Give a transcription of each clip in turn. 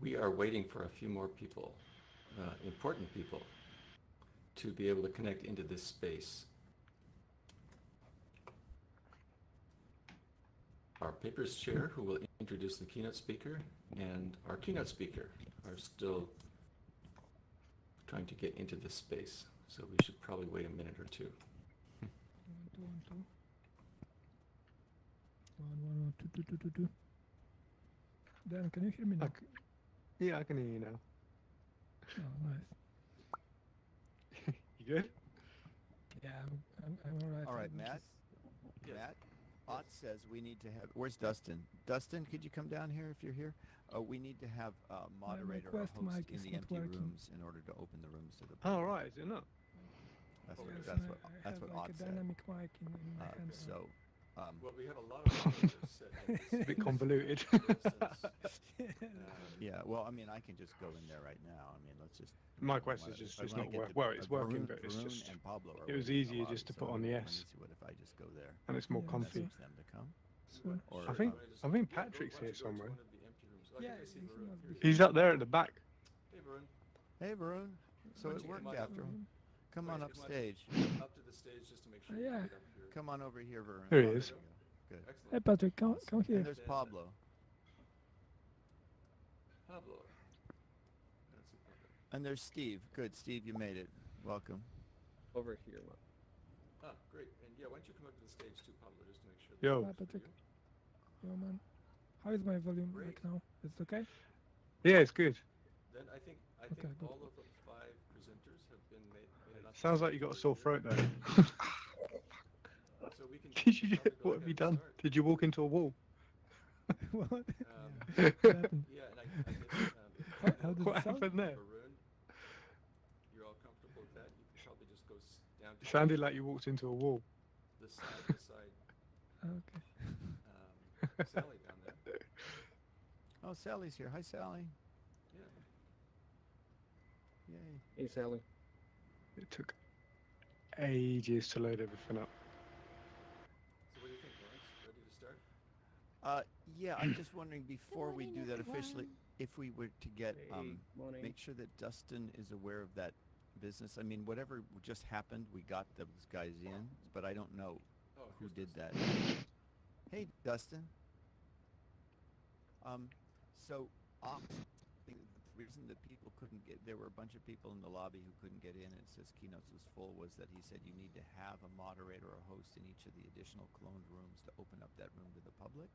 We are waiting for a few more people, important people, to be able to connect into this space. Our papers chair, who will introduce the keynote speaker, and our keynote speaker are still trying to get into this space. So we should probably wait a minute or two. 1, 2, 1, 2. 1, 1, 2, 2, 2, 2, 2. Dan, can you hear me now? Yeah, I can hear you now. Oh, nice. You good? Yeah, I'm all right. All right, I'm Matt. Yes. Matt, Ott says we need to have. Where's Dustin? Dustin, could you come down here if you're here? We need to have a moderator or Quest host mic in is the not empty working. rooms in order to open the rooms to the Oh, public. right, is it not? That's Oh, what yes, that's and what I that's have what like Ott a said. dynamic mic in my hand. So, Well, we have a lot of moderators set in this. It's a bit convoluted. For instance, yeah, well, I mean, I can just go in there right now. I mean, let's just. My quest is just it's not work. Well, it's working, but it's Varun just and Pablo are it was waiting in the easier lobby, just to so put on let the me S, see what if I just go there. and it's more Yeah, comfy. Message them to come. So, Or I think yeah, Patrick's why don't here you go to somewhere. one of the empty rooms? Oh, Yeah, I see he Varun. must Here be he is. He's up there at the back. Hey, Varun. Hey, Varun. So Why it don't you worked come on after all. Come Why on don't up you stage. Up to the stage just to make sure Oh, you yeah. get up here. Come on over here, Varun. There he Oh, is. there you go. Good. Excellent. hey Patrick, come Awesome. here. And there's Pablo. Pablo. That's it, Pablo. And there's Steve. Good, Steve, you made it. Welcome. Over here, man. Ah, great. And yeah, why don't you come up to the stage too, Pablo, just to make sure. Yo. Hi, Patrick. Yo, man. How is my volume Great. right now? Is it okay? Yeah, it's good. Then I think Okay, good. all of the 5 presenters have been made it up. Sounds like you got a sore throat though. So we can. Did you? probably go What have ahead you and done? start. Did you walk into a wall? What? Um, What happened? Yeah, and I guess. How does What it sound? happened there? Varun, you're all comfortable with that? You can probably just go down to It sounded like you walked into a wall. the side beside Okay. Sally down there. Oh, Sally's here. Hi, Sally. Yeah. Yay. Hey, Sally. It took ages to load everything up. So what do you think, Lawrence? Ready to start? Yeah, I'm just wondering before we do that officially, if we were to get, Morning. make sure that Dustin is aware of that business. I mean, whatever just happened, we got those guys in, but I don't know Oh, who here's did this. that. Hey, Dustin. So, the reason that people couldn't get, there were a bunch of people in the lobby who couldn't get in, and it says Keynotes was full, was that he said you need to have a moderator or host in each of the additional cloned rooms to open up that room to the public.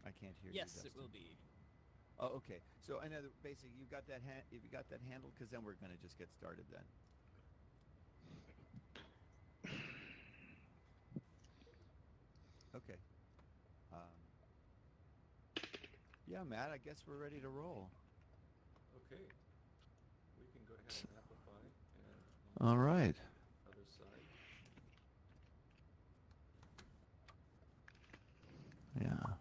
I can't hear you, Yes, Dustin. it will be. Oh, okay. So I know that basically you got that if you got that handled, because then we're going to just get started then. Okay. Yeah, Matt, I guess we're ready to roll. Okay. We can go ahead and amplify and All right. other side. Yeah.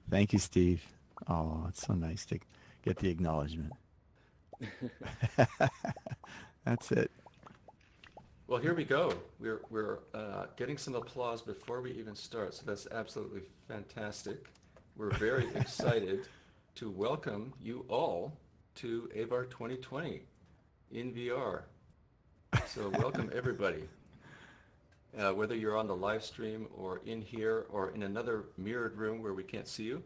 Thank you, Steve. Oh, it's so nice to get the acknowledgement. That's it. Well, here we go. We're getting some applause before we even start, so that's absolutely fantastic. We're very excited to welcome you all to AVAR2020 in VR. So welcome everybody. Whether you're on the live stream or in here or in another mirrored room where we can't see you.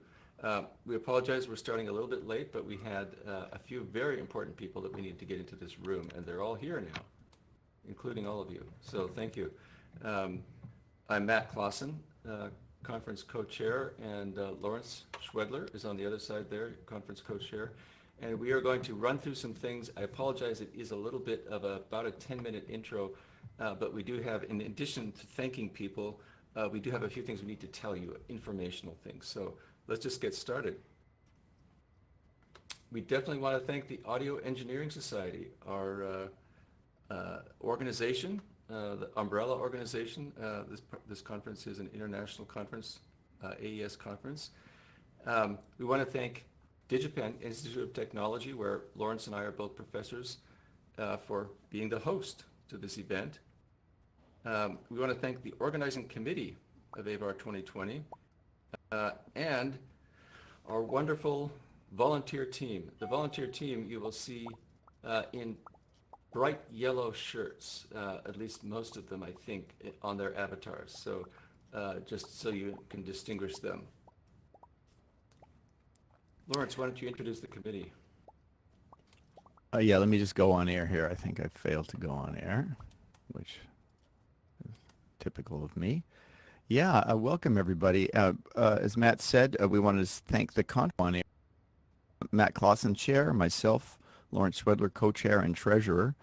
We apologize, we're starting a little bit late, but we had a few very important people that we need to get into this room, and they're all here now, including all of you. So thank you. I'm Matt Clausen, conference co-chair, and Lawrence Schwedler is on the other side there, conference co-chair. And we are going to run through some things. I apologize, it is a little bit of about a 10-minute intro, but we do have, in addition to thanking people, we do have a few things we need to tell you, informational things. So let's just get started. We definitely want to thank the Audio Engineering Society, our organization, the umbrella organization. This conference is an international conference, AES conference. We want to thank DigiPen Institute of Technology, where Lawrence and I are both professors, for being the host to this event. We want to thank the organizing committee of AVAR 2020 and our wonderful volunteer team. The volunteer team you will see in bright yellow shirts, at least most of them, I think, on their avatars. So just so you can distinguish them. Lawrence, why don't you introduce the committee? Yeah, let me just go on air here. I think I failed to go on air, which is typical of me. Yeah, welcome everybody. As Matt said, we want to thank the on air. Matt Clausen, chair, myself, Lawrence Schwedler, co-chair and treasurer,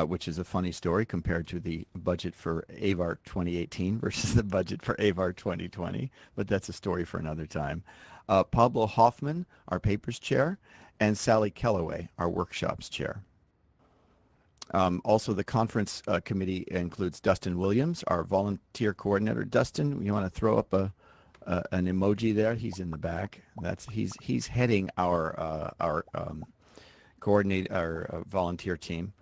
which is a funny story compared to the budget for AVAR 2018 versus the budget for AVAR 2020, but that's a story for another time. Pablo Hoffman, our papers chair, and Sally Kellaway, our workshops chair. Also, the conference committee includes Dustin Williams, our volunteer coordinator. Dustin, you want to throw up an emoji there? He's in the back. He's heading our volunteer team.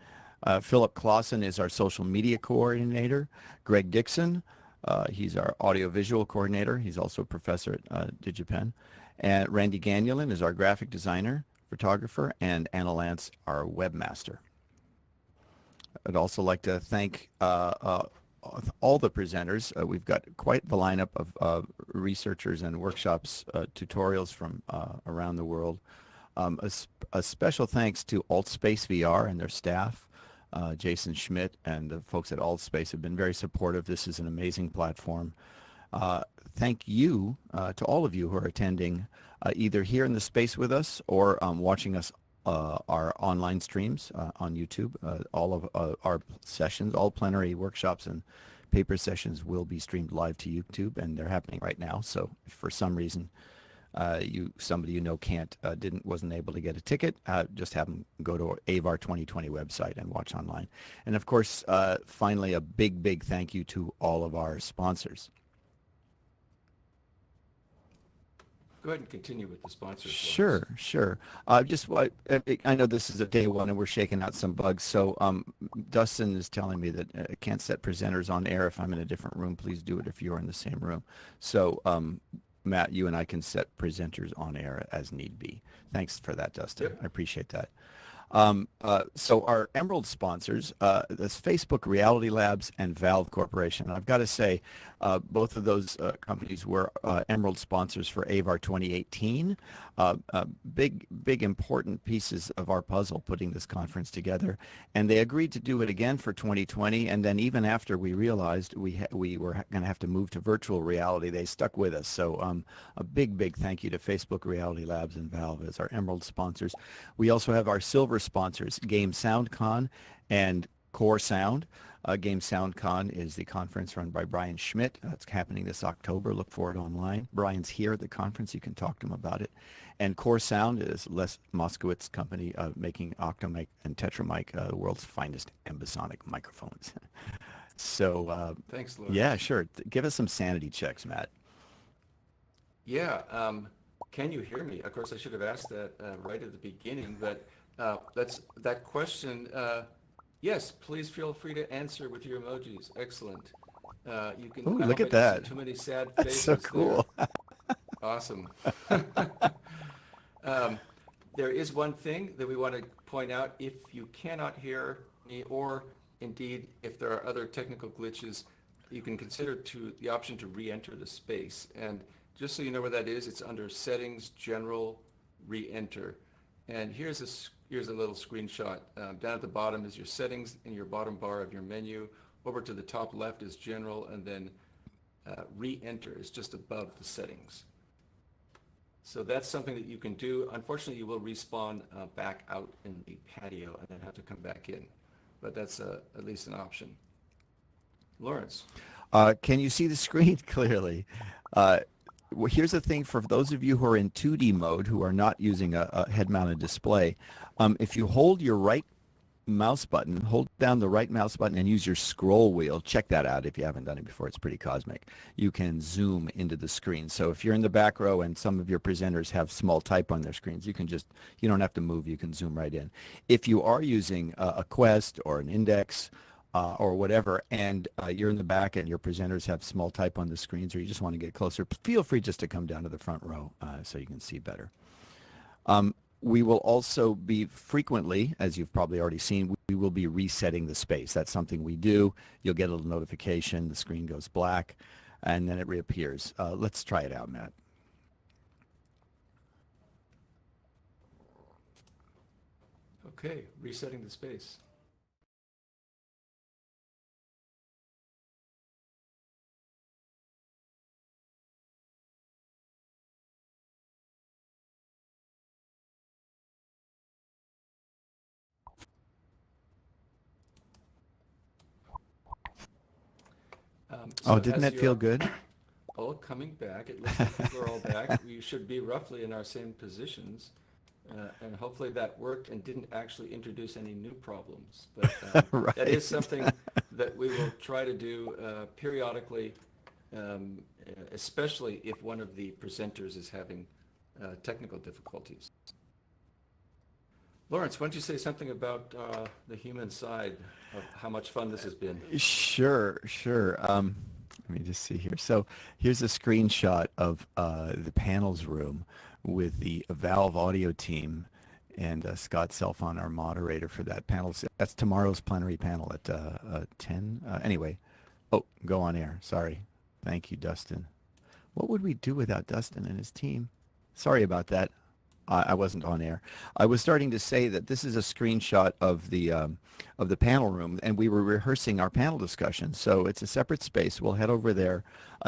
Philip Clausen is our social media coordinator. Greg Dixon, he's our audiovisual coordinator. He's also a professor at DigiPen. And Randy Gagnon is our graphic designer, photographer, and Anna Lance, our webmaster. I'd also like to thank all the presenters. We've got quite the lineup of researchers and workshops, tutorials from around the world. A special thanks to AltSpace.VR and their staff. Jason Schmidt and the folks at AltSpace have been very supportive. This is an amazing platform. Thank you to all of you who are attending either here in the space with us or watching us our online streams on YouTube. All of our sessions, all plenary workshops and paper sessions will be streamed live to YouTube, and they're happening right now. So if for some reason somebody you know wasn't able to get a ticket, just have them go to our AVAR 2020 website and watch online. And of course, finally, a big thank you to all of our sponsors. Go ahead and continue with the sponsors. Sure. I know this is a day one and we're shaking out some bugs. So Dustin is telling me that I can't set presenters on air if I'm in a different room. Please do it if you're in the same room. So Matt, you and I can set presenters on air as need be. Thanks for that, Dustin. Yep. I appreciate that. So our Emerald sponsors, that's Facebook Reality Labs and Valve Corporation. I've got to say, both of those companies were Emerald sponsors for AVAR 2018. Big important pieces of our puzzle putting this conference together. And they agreed to do it again for 2020. And then even after we realized we were going to have to move to virtual reality, they stuck with us. So a big thank you to Facebook Reality Labs and Valve as our Emerald sponsors. We also have our silver sponsors, Game SoundCon and Core Sound. Game SoundCon is the conference run by Brian Schmidt. It's happening this October. Look for it online. Brian's here at the conference. You can talk to him about it. And Core Sound is Les Moskowitz's company making Octomic and Tetramic, the world's finest ambisonic microphones. So thanks, Lawrence. Yeah, sure. Give us some sanity checks, Matt. Yeah. Can you hear me? Of course, I should have asked that right at the beginning, but that question. Yes, please feel free to answer with your emojis. Excellent. You can. Ooh, look at that. Too many sad That's faces. so cool. Awesome. There is one thing that we want to point out. If you cannot hear me, or indeed if there are other technical glitches, you can consider the option to re-enter the space. And just so you know where that is, it's under Settings, General, Re-enter. And here's a little screenshot. Down at the bottom is your settings in your bottom bar of your menu. Over to the top left is General, and then Re-enter is just above the settings. So that's something that you can do. Unfortunately, you will respawn back out in the patio and then have to come back in. But that's at least an option. Lawrence. Can you see the screen clearly? Well, here's the thing for those of you who are in 2D mode, who are not using a head-mounted display. If you hold your right mouse button, hold down the right mouse button and use your scroll wheel, check that out if you haven't done it before. It's pretty cosmic. You can zoom into the screen. So if you're in the back row and some of your presenters have small type on their screens, you don't have to move. You can zoom right in. If you are using a Quest or an Index, or whatever, and you're in the back and your presenters have small type on the screens, or you just want to get closer, feel free just to come down to the front row so you can see better. We will also be frequently, as you've probably already seen, we will be resetting the space. That's something we do. You'll get a little notification, the screen goes black, and then it reappears. Let's try it out, Matt. Okay, resetting the space. So Didn't as that feel you're good? all coming back, it looks like we're all back. We should be roughly in our same positions. And hopefully that worked and didn't actually introduce any new problems. But Right. that is something that we will try to do periodically, especially if one of the presenters is having technical difficulties. Lawrence, why don't you say something about the human side of how much fun this has been? Sure. Let me just see here. So here's a screenshot of the panels room with the Valve audio team and Scott Selfon, our moderator for that panel. That's tomorrow's plenary panel at 10. Anyway, go on air. Sorry. Thank you, Dustin. What would we do without Dustin and his team? Sorry about that. I wasn't on air. I was starting to say that this is a screenshot of the panel room, and we were rehearsing our panel discussion. So it's a separate space. We'll head over there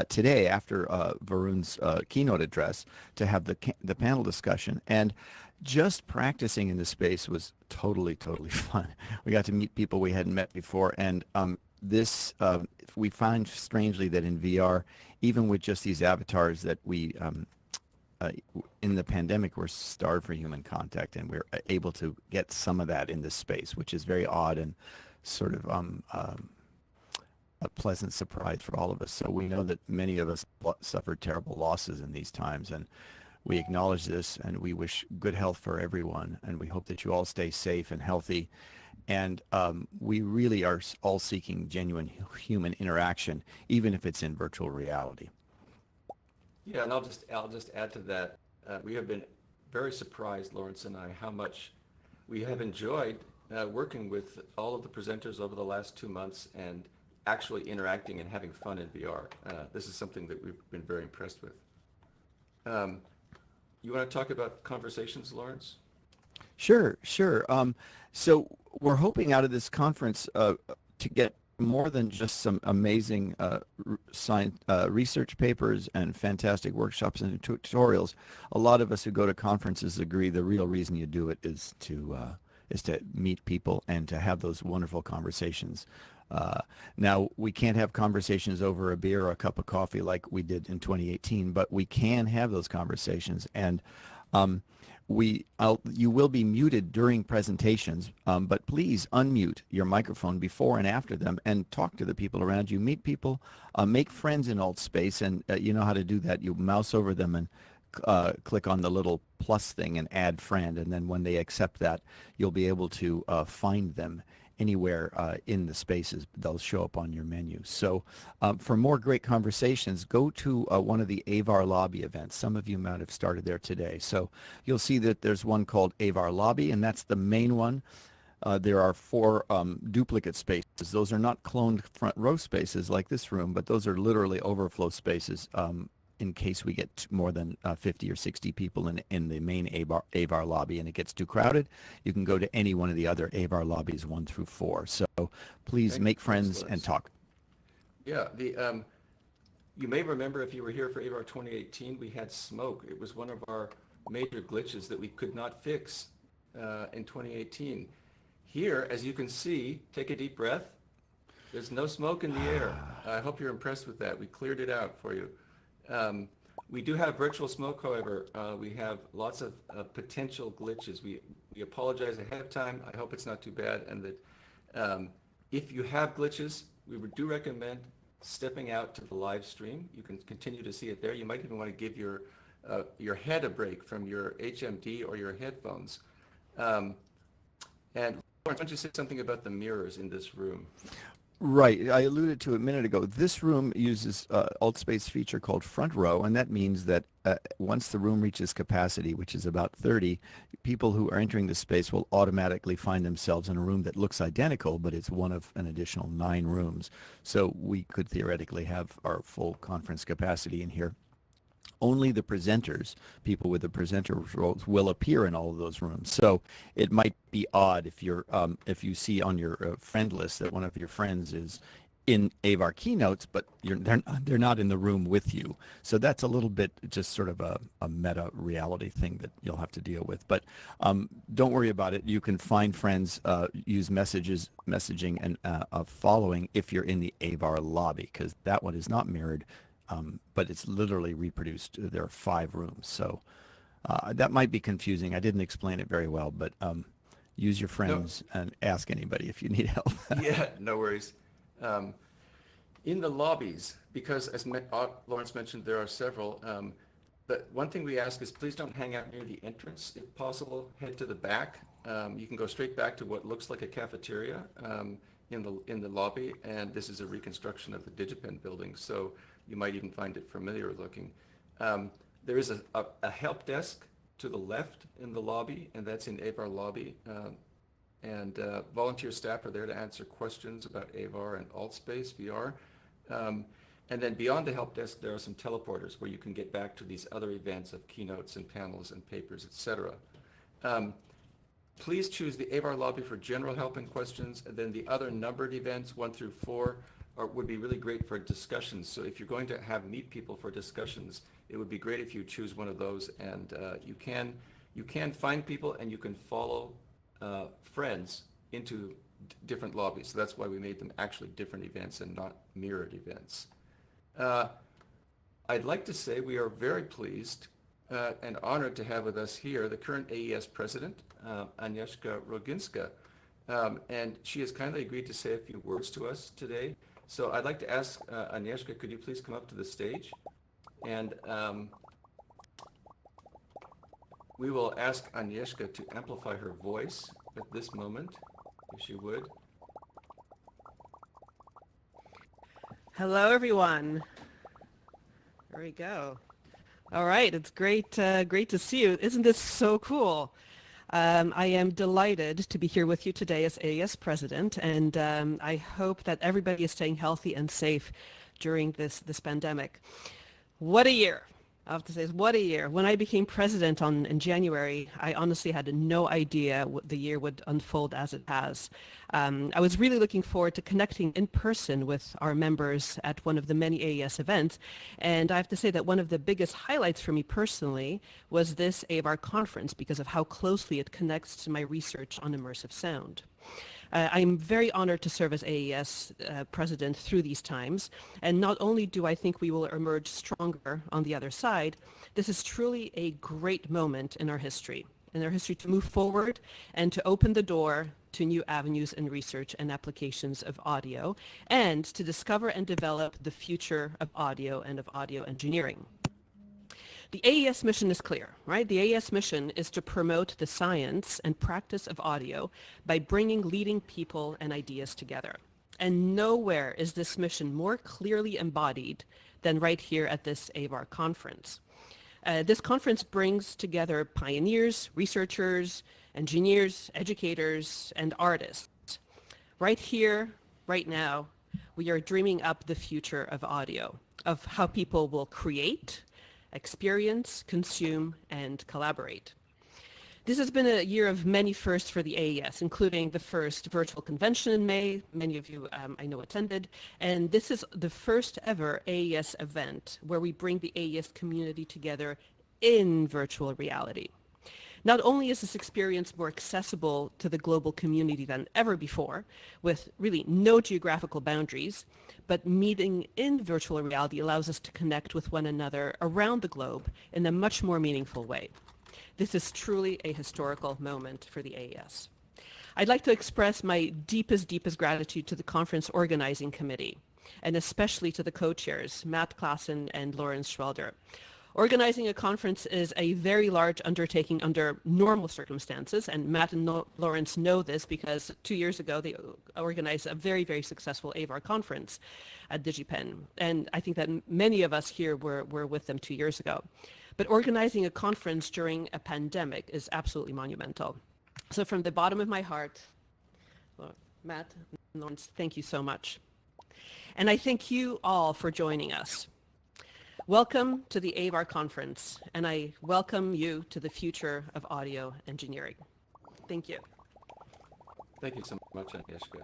today after Varun's keynote address to have the panel discussion. And just practicing in this space was totally fun. We got to meet people we hadn't met before, and we find strangely that in VR, even with just these avatars that we in the pandemic, we're starved for human contact, and we're able to get some of that in this space, which is very odd and sort of a pleasant surprise for all of us. So we know that many of us suffered terrible losses in these times, and we acknowledge this, and we wish good health for everyone, and we hope that you all stay safe and healthy. And we really are all seeking genuine human interaction, even if it's in virtual reality. Yeah, and I'll just add to that. We have been very surprised, Lawrence and I, how much we have enjoyed working with all of the presenters over the last 2 months and actually interacting and having fun in VR. This is something that we've been very impressed with. You want to talk about conversations, Lawrence? Sure. So we're hoping out of this conference to get more than just some amazing research papers and fantastic workshops and tutorials. A lot of us who go to conferences agree the real reason you do it is to meet people and to have those wonderful conversations. Now, we can't have conversations over a beer or a cup of coffee like we did in 2018, but we can have those conversations. And you will be muted during presentations, but please unmute your microphone before and after them and talk to the people around you. Meet people, make friends in Altspace, and you know how to do that. You mouse over them and click on the little plus thing and add friend, and then when they accept that, you'll be able to find them anywhere in the spaces. They'll show up on your menu. So for more great conversations, go to one of the AVAR lobby events. Some of you might have started there today. So you'll see that there's one called AVAR lobby, and that's the main one. There are 4 duplicate spaces. Those are not cloned front row spaces like this room, but those are literally overflow spaces in case we get more than 50 or 60 people in the main AVAR lobby and it gets too crowded. You can go to any one of the other AVAR lobbies 1 through 4. So please make friends and talk. Yeah, you may remember if you were here for AVAR 2018, we had smoke. It was one of our major glitches that we could not fix in 2018. Here, as you can see, take a deep breath. There's no smoke in the air. I hope you're impressed with that. We cleared it out for you. We do have virtual smoke, however. We have lots of potential glitches. We apologize ahead of time. I hope it's not too bad, and that if you have glitches, we do recommend stepping out to the live stream. You can continue to see it there. You might even want to give your head a break from your HMD or your headphones. And Lawrence, why don't you say something about the mirrors in this room? Right. I alluded to it a minute ago. This room uses AltSpace feature called front row, and that means that once the room reaches capacity, which is about 30, people who are entering the space will automatically find themselves in a room that looks identical, but it's one of an additional 9 rooms. So we could theoretically have our full conference capacity in here. Only the presenters, people with the presenter roles, will appear in all of those rooms. So it might be odd if you see on your friend list that one of your friends is in AVAR keynotes, but they're not in the room with you. So that's a little bit just sort of a meta reality thing that you'll have to deal with. But don't worry about it. You can find friends, use messaging, and following if you're in the AVAR lobby, because that one is not mirrored. But it's literally reproduced. There are 5 rooms, so that might be confusing. I didn't explain it very well, but use your friends and ask anybody if you need help. Yeah, no worries. In the lobbies, because as Lawrence mentioned, there are several. But one thing we ask is please don't hang out near the entrance. If possible, head to the back. You can go straight back to what looks like a cafeteria in the lobby, and this is a reconstruction of the DigiPen building, so you might even find it familiar looking. There is a help desk to the left in the lobby, and that's in AVAR lobby. And volunteer staff are there to answer questions about AVAR and AltSpace VR. And then beyond the help desk, there are some teleporters where you can get back to these other events of keynotes and panels and papers, etc. Please choose the AVAR lobby for general help and questions, and then the other numbered events, 1 through 4, would be really great for discussions. So if you're going to meet people for discussions, it would be great if you choose one of those, and you can find people and you can follow friends into different lobbies. So that's why we made them actually different events and not mirrored events. I'd like to say we are very pleased and honored to have with us here the current AES president, Agnieszka Roginska, and she has kindly agreed to say a few words to us today. So I'd like to ask Agnieszka, could you please come up to the stage? And we will ask Agnieszka to amplify her voice at this moment, if she would. Hello, everyone. There we go. All right, it's great to see you. Isn't this so cool? I am delighted to be here with you today as AES president, and I hope that everybody is staying healthy and safe during this pandemic. What a year. I have to say, what a year. When I became president in January, I honestly had no idea what the year would unfold as it has. I was really looking forward to connecting in person with our members at one of the many AES events. And I have to say that one of the biggest highlights for me personally was this AVAR conference because of how closely it connects to my research on immersive sound. I'm very honored to serve as AES president through these times, and not only do I think we will emerge stronger on the other side, this is truly a great moment in our history to move forward and to open the door to new avenues in research and applications of audio, and to discover and develop the future of audio and of audio engineering. The AES mission is clear, right? The AES mission is to promote the science and practice of audio by bringing leading people and ideas together. And nowhere is this mission more clearly embodied than right here at this AVAR conference. This conference brings together pioneers, researchers, engineers, educators, and artists. Right here, right now, we are dreaming up the future of audio, of how people will create, experience, consume, and collaborate. This has been a year of many firsts for the AES, including the first virtual convention in May. Many of you I know attended. And this is the first ever AES event where we bring the AES community together in virtual reality. Not only is this experience more accessible to the global community than ever before, with really no geographical boundaries, but meeting in virtual reality allows us to connect with one another around the globe in a much more meaningful way. This is truly a historical moment for the AES. I'd like to express my deepest gratitude to the conference organizing committee, and especially to the co-chairs, Matt Klassen and Lawrence Schwelder. Organizing a conference is a very large undertaking under normal circumstances, and Matt and Lawrence know this because 2 years ago they organized a very, very successful AVAR conference at DigiPen, and I think that many of us here were with them 2 years ago. But organizing a conference during a pandemic is absolutely monumental. So from the bottom of my heart, Matt and Lawrence, thank you so much. And I thank you all for joining us. Welcome to the AVAR conference, and I welcome you to the future of audio engineering. Thank you. Thank you so much, Agnieszka.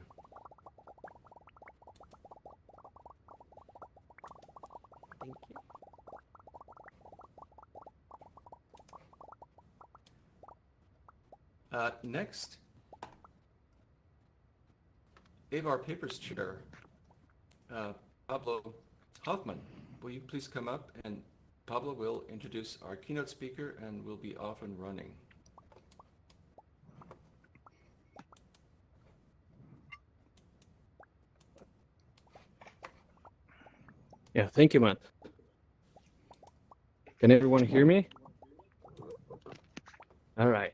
Thank you. Next, AVAR Papers Chair, Pablo Hoffman. Will you please come up, and Pablo will introduce our keynote speaker and we'll be off and running. Yeah, thank you, Matt. Can everyone hear me? All right.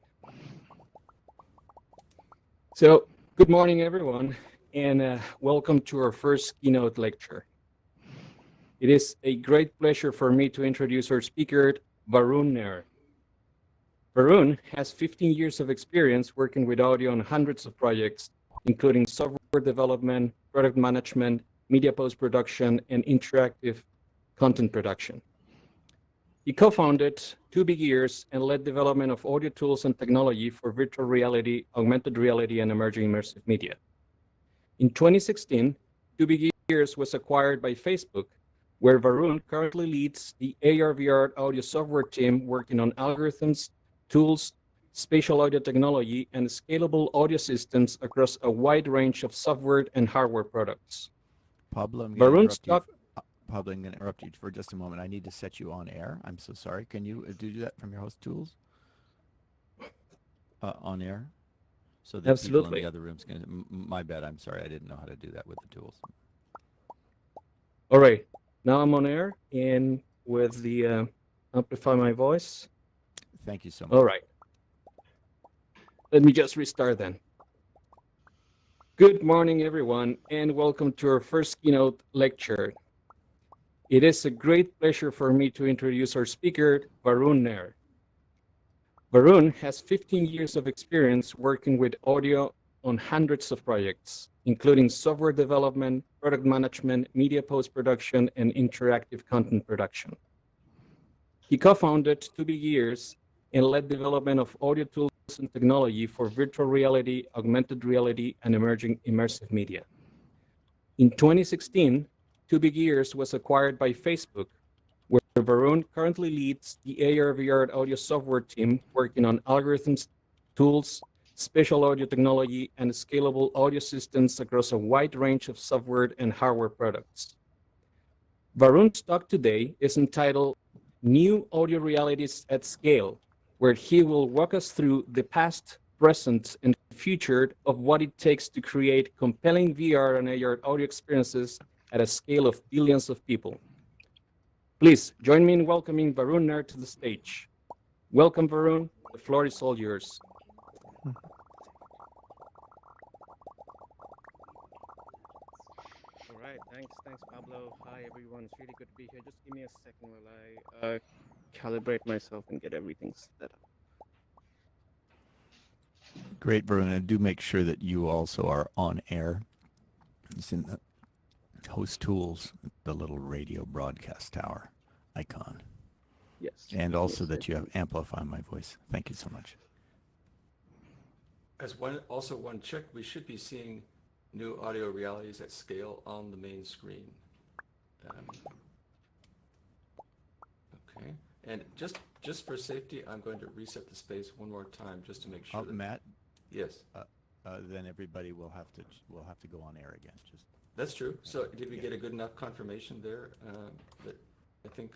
So, good morning, everyone, and welcome to our first keynote lecture. It is a great pleasure for me to introduce our speaker, Varun Nair. Varun has 15 years of experience working with audio on hundreds of projects, including software development, product management, media post-production, and interactive content production. He co-founded 2 Big Ears and led development of audio tools and technology for virtual reality, augmented reality, and emerging immersive media. In 2016, 2 Big Ears was acquired by Facebook, where Varun currently leads the AR/VR audio software team working on algorithms, tools, spatial audio technology, and scalable audio systems across a wide range of software and hardware products. Pablo, I'm going to interrupt you for just a moment. I need to set you on air. I'm so sorry. Can you do that from your host tools? On air? So that people in the other rooms can... My bad. I'm sorry. I didn't know how to do that with the tools. All right. Now I'm on air and with the amplify my voice. Thank you so much. All right. Let me just restart then. Good morning, everyone, and welcome to our first keynote lecture. It is a great pleasure for me to introduce our speaker, Varun Nair. Varun has 15 years of experience working with audio on hundreds of projects, including software development, product management, media post-production, and interactive content production. He co-founded 2 Big Ears and led development of audio tools and technology for virtual reality, augmented reality, and emerging immersive media. In 2016, 2 Big Ears was acquired by Facebook, where Varun currently leads the AR/VR audio software team working on algorithms, tools, spatial audio technology, and scalable audio systems across a wide range of software and hardware products. Varun's talk today is entitled New Audio Realities at Scale, where he will walk us through the past, present, and future of what it takes to create compelling VR and AR audio experiences at a scale of billions of people. Please join me in welcoming Varun Nair to the stage. Welcome, Varun. The floor is all yours. All right, thanks, Pablo. Hi, everyone. It's really good to be here. Just give me a second while I calibrate myself and get everything set up. Great, Varun. And do make sure that you also are on air. It's in the host tools, the little radio broadcast tower icon. Yes. And also that you have amplify my voice. Thank you so much. As one check, we should be seeing new audio realities at scale on the main screen. Okay, and just for safety, I'm going to reset the space one more time just to make sure. That, Matt. Yes. Then everybody will have to go on air again. Just. That's true. So did we get a good enough confirmation there? That I think.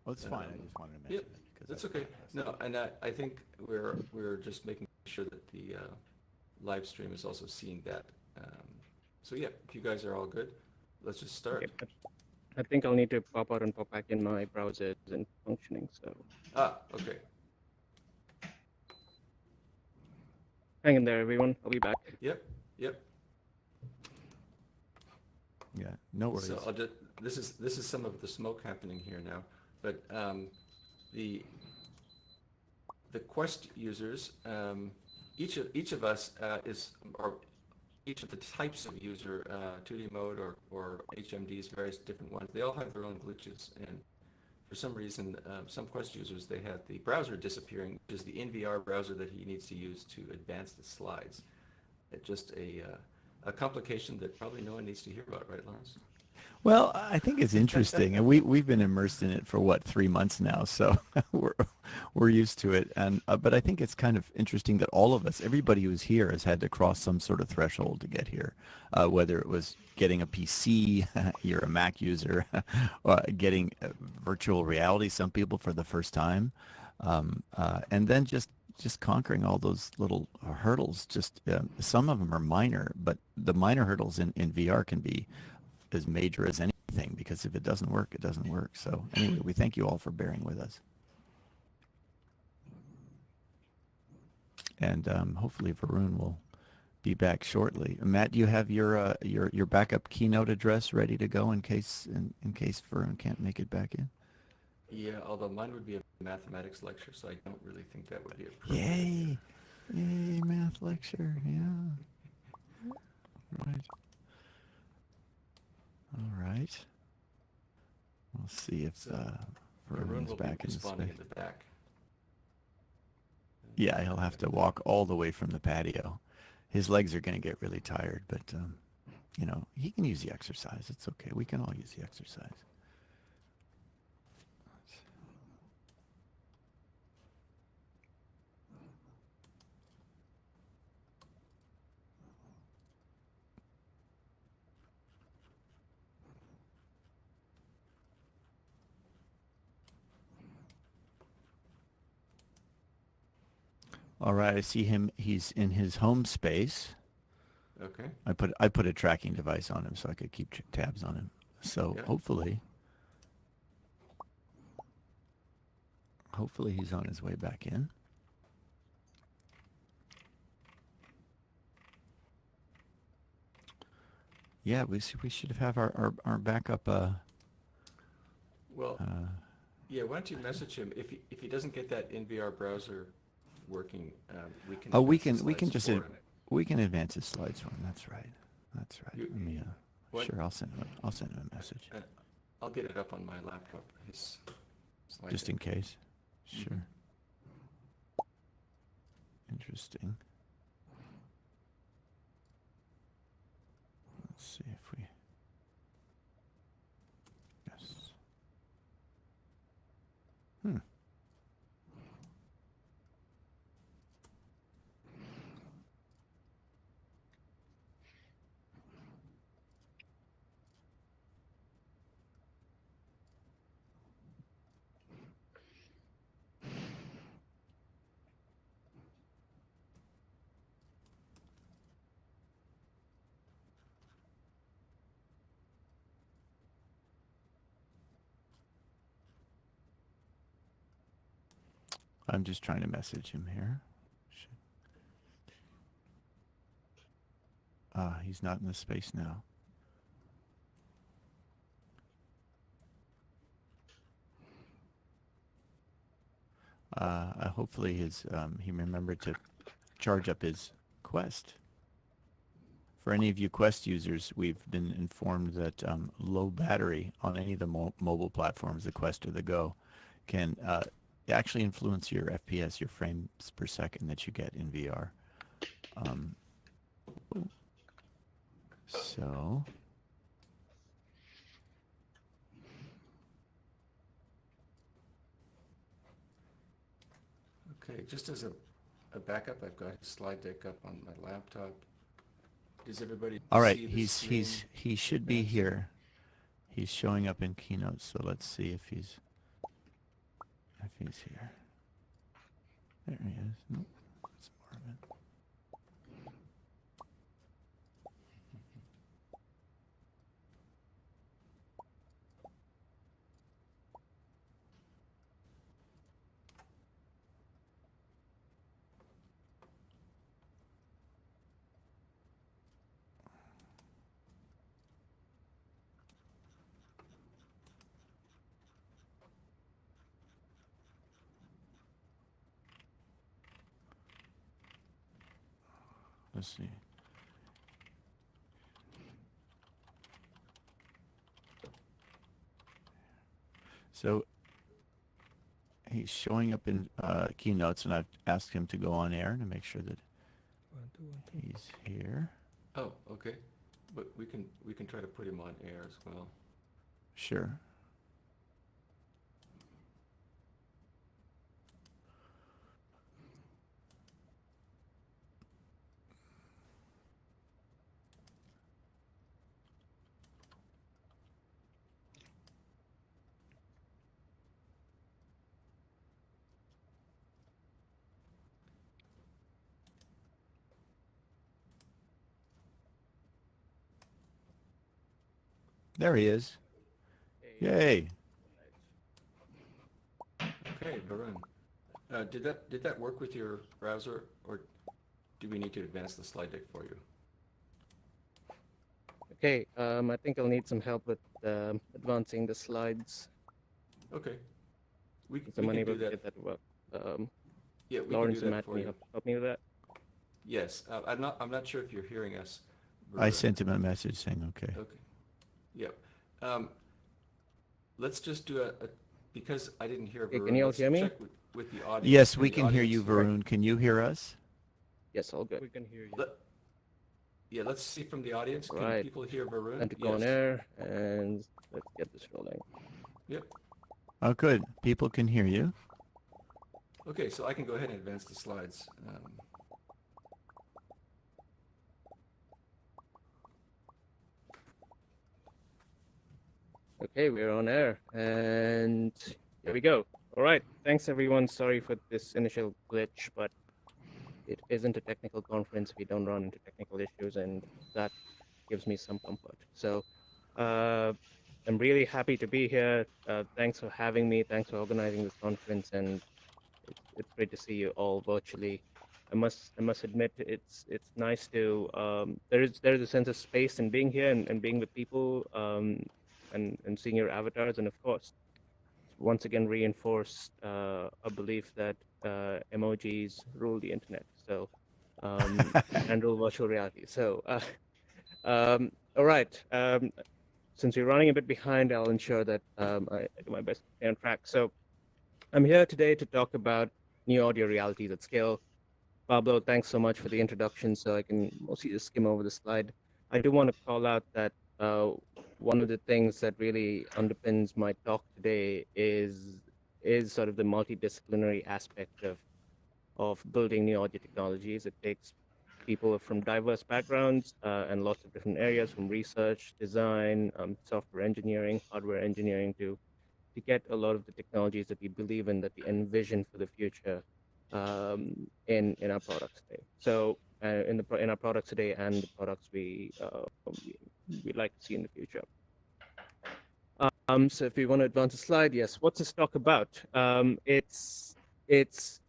Oh, it's fine. I just wanted to mention it because that's okay. No, and I think we're just making sure that the live stream is also seeing that. So yeah, if you guys are all good, let's just start. Okay. I think I'll need to pop out and pop back in. My browser isn't functioning, so Ah, okay. hang in there, everyone. I'll be back. Yep, yep. Yeah, no worries. So I'll just, this is some of the smoke happening here now, but the Quest users, each of us or each of the types of user, 2D mode or HMDs, various different ones, they all have their own glitches, and for some reason, some Quest users, they had the browser disappearing, which is the InVR browser that he needs to use to advance the slides. It's just a complication that probably no one needs to hear about, right, Lawrence? Well, I think it's interesting, and we've been immersed in it for what, 3 months now, so we're used to it. And but I think it's kind of interesting that all of us, everybody who's here, has had to cross some sort of threshold to get here, whether it was getting a PC, you're a Mac user, or getting virtual reality, some people for the first time, and then just conquering all those little hurdles. Just some of them are minor, but the minor hurdles in VR can be as major as anything, because if it doesn't work, it doesn't work. So anyway, we thank you all for bearing with us. And hopefully Varun will be back shortly. Matt, do you have your backup Keynote address ready to go in case Varun can't make it back in? Yeah, although mine would be a mathematics lecture, so I don't really think that would be appropriate. Yay! Yay, math lecture, yeah. Right. All right. We'll see if Varun Varun's will back be in the responding space. in the back. Yeah, he'll have to walk all the way from the patio. His legs are going to get really tired, but you know, he can use the exercise. It's okay. We can all use the exercise. All right, I see him. He's in his home space. Okay. I put a tracking device on him so I could keep tabs on him. So Yeah. hopefully he's on his way back in. Yeah, we should have our backup. Well, yeah. Why don't you message him if he doesn't get that NVR browser working? We can. Oh, we advance the can slides just for him. we can advance his slides for him. That's right. That's right. You- Let me, what- sure, I'll send him a message I'll get it up on my laptop. His slide just in deck. case. Sure. Interesting. Let's see if we. Yes. Hmm. I'm just trying to message him here. He's not in the space now. Hopefully he remembered to charge up his Quest. For any of you Quest users, we've been informed that low battery on any of the mobile platforms, the Quest or the Go, can actually influence your FPS, your frames per second that you get in VR. So Okay, just as a backup, I've got his slide deck up on my laptop. Does everybody all right, see the screen he should be advancing? here. He's showing up in Keynote, so let's see if he's here. There he is. Nope, that's Marvin. Let's see. So he's showing up in Keynotes, and I've asked him to go on air to make sure that 1, 2, 1, 2. he's here. Oh, okay. But we can try to put him on air as well. Sure. There he is. Yay. Okay, Varun. Did that work with your browser, or do we need to advance the slide deck for you? Okay, I think I'll need some help with advancing the slides. Okay. We Because can I'm unable do to that. get that work. Yeah, we Lawrence can and do that Matt, for can you you. help me with that? Yes, I'm not sure if you're hearing us. I Varun. sent him a message saying, okay. Okay. Yep. Let's just do because I didn't hear Okay, Varun. can you all Let's hear me? check with the audience. Yes, Can we the can hear you, audience- Varun. Can you hear us? Yes, all good. We can hear you. Yeah, let's see from the audience. Can Right. people hear Varun? Time to go on Yes. air, and let's get this rolling. Yep. Oh, good. People can hear you. Okay, so I can go ahead and advance the slides. Okay, we're on air, and here we go. All right, thanks everyone. Sorry for this initial glitch, but it isn't a technical conference. We don't run into technical issues, and that gives me some comfort. So I'm really happy to be here. Thanks for having me. Thanks for organizing this conference, and it's great to see you all virtually. I must admit it's nice to there is a sense of space in being here and being with people and seeing your avatars, and of course once again reinforced a belief that emojis rule the internet. So and rule virtual reality. So all right. Since we're running a bit behind, I'll ensure that I do my best to stay on track. So I'm here today to talk about new audio realities at scale. Pablo, thanks so much for the introduction. So I can mostly just skim over the slide. I do want to call out that one of the things that really underpins my talk today is sort of the multidisciplinary aspect of building new audio technologies. It takes people from diverse backgrounds and lots of different areas, from research, design, software engineering, hardware engineering, to get a lot of the technologies that we believe in, that we envision for the future in our products today. So in our products today and the products we'd like to see in the future. So if we want to advance the slide, yes. What's this talk about? It's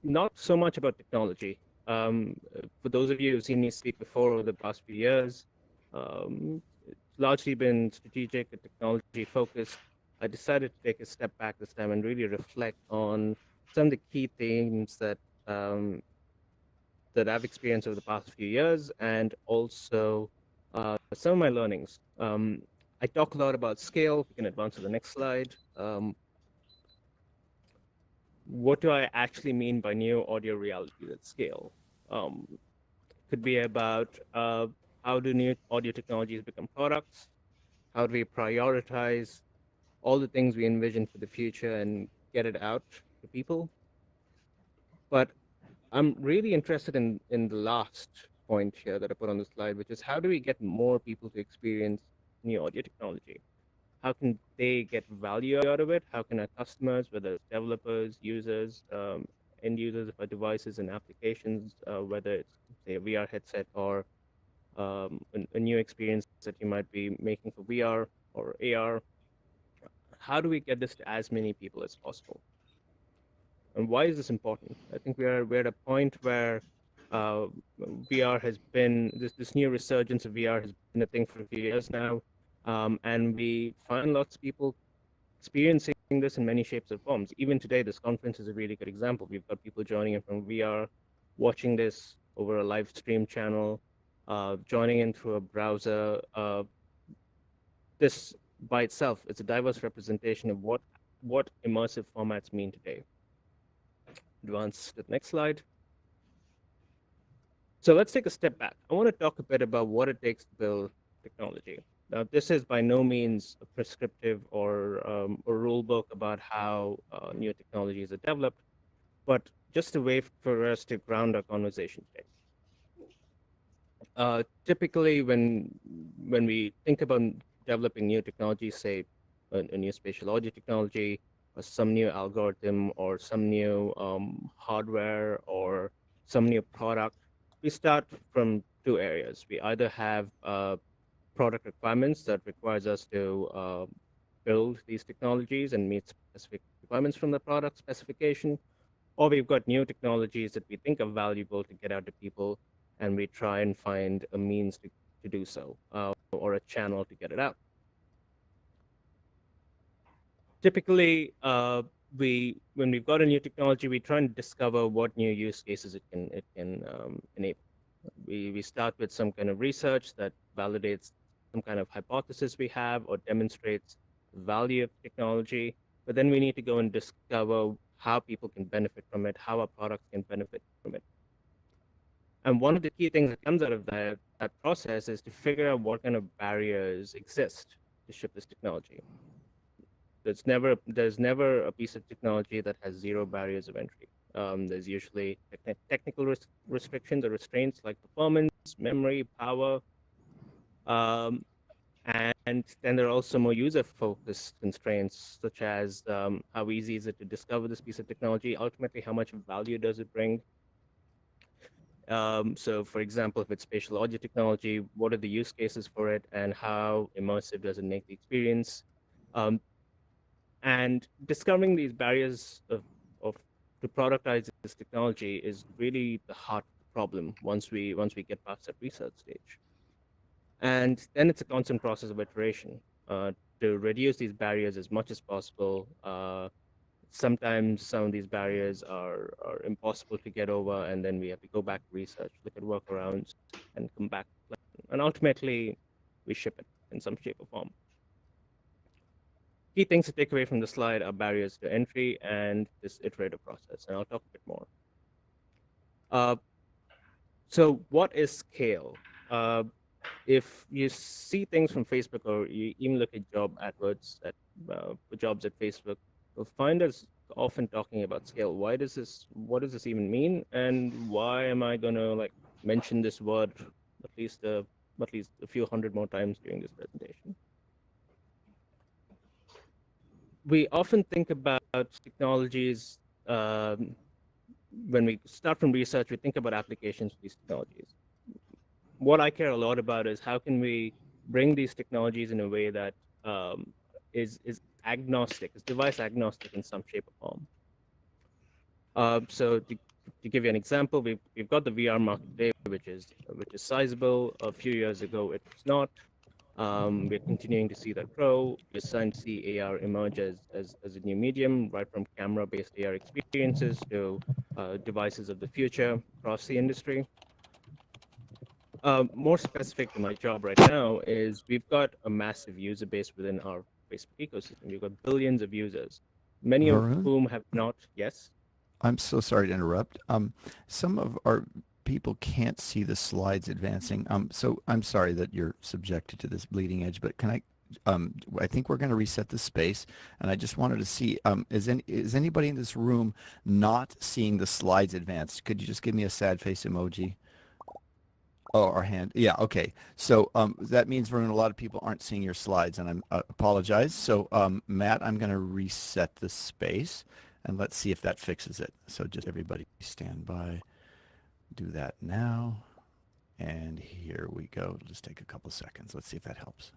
not so much about technology. For those of you who've seen me speak before over the past few years, it's largely been strategic and technology focused. I decided to take a step back this time and really reflect on some of the key themes that that I've experienced over the past few years, and also some of my learnings. I talk a lot about scale. We can advance to the next slide. What do I actually mean by new audio realities at scale? Could be about how do new audio technologies become products? How do we prioritize all the things we envision for the future and get it out to people? But I'm really interested in the last point here that I put on the slide, which is how do we get more people to experience new audio technology? How can they get value out of it? How can our customers, whether it's developers, users, end users of our devices and applications, whether it's say a VR headset or a new experience that you might be making for VR or AR, how do we get this to as many people as possible? And why is this important? I think we're at a point where VR has been, this new resurgence of VR has been a thing for a few years now. And we find lots of people experiencing this in many shapes and forms. Even today, this conference is a really good example. We've got people joining in from VR, watching this over a live stream channel. joining in through a browser. This by itself, it's a diverse representation of what immersive formats mean today. Advance to the next slide. So let's take a step back. I want to talk a bit about what it takes to build technology. Now, this is by no means a prescriptive or a rule book about how new technologies are developed, but just a way for us to ground our conversation today. Typically, when we think about developing new technology, say a new spatial audio technology, or some new algorithm, or some new hardware, or some new product, we start from two areas. We either have product requirements that requires us to build these technologies and meet specific requirements from the product specification, or we've got new technologies that we think are valuable to get out to people, and we try and find a means to do so, or a channel to get it out. Typically, when we've got a new technology, we try and discover what new use cases it can enable. We start with some kind of research that validates some kind of hypothesis we have or demonstrates the value of technology, but then we need to go and discover how people can benefit from it, how our products can benefit from it. And one of the key things that comes out of that process is to figure out what kind of barriers exist to ship this technology. There's never a piece of technology that has zero barriers of entry. There's usually technical restrictions or restraints like performance, memory, power, and then there are also more user-focused constraints, such as how easy is it to discover this piece of technology? Ultimately, how much value does it bring? So, for example, if it's spatial audio technology, what are the use cases for it, and how immersive does it make the experience? And discovering these barriers to productize this technology is really the heart of the problem once we get past that research stage. And then it's a constant process of iteration to reduce these barriers as much as possible. Sometimes some of these barriers are impossible to get over, and then we have to go back to research, look at workarounds, and come back. And ultimately, we ship it in some shape or form. Key things to take away from the slide are barriers to entry and this iterative process, and I'll talk a bit more. So what is scale? If you see things from Facebook, or you even look at job adverts for jobs at Facebook, you'll find us often talking about scale. What does this even mean? And why am I gonna mention this word at least a few hundred more times during this presentation? We often think about technologies when we start from research. We think about applications for these technologies. What I care a lot about is how can we bring these technologies in a way that is agnostic, is device agnostic in some shape or form. So to give you an example, we've got the VR market today, which is sizable. A few years ago, it was not. We're continuing to see that grow. We're starting to see AR emerge as a new medium, right from camera-based AR experiences to devices of the future across the industry. More specific to my job right now is we've got a massive user base within our Facebook ecosystem. We've got billions of users, many of whom have not. Yes? I'm so sorry to interrupt. Some of our people can't see the slides advancing. So I'm sorry that you're subjected to this bleeding edge, but can I think we're going to reset the space, and I just wanted to see, is anybody in this room not seeing the slides advance? Could you just give me a sad face emoji? Oh, our hand. Yeah, okay. So that means, Varun, a lot of people aren't seeing your slides, and I apologize. So Matt, I'm going to reset the space, and let's see if that fixes it. So just everybody stand by. Do that now. And here we go. It'll just take a couple seconds. Let's see if that helps.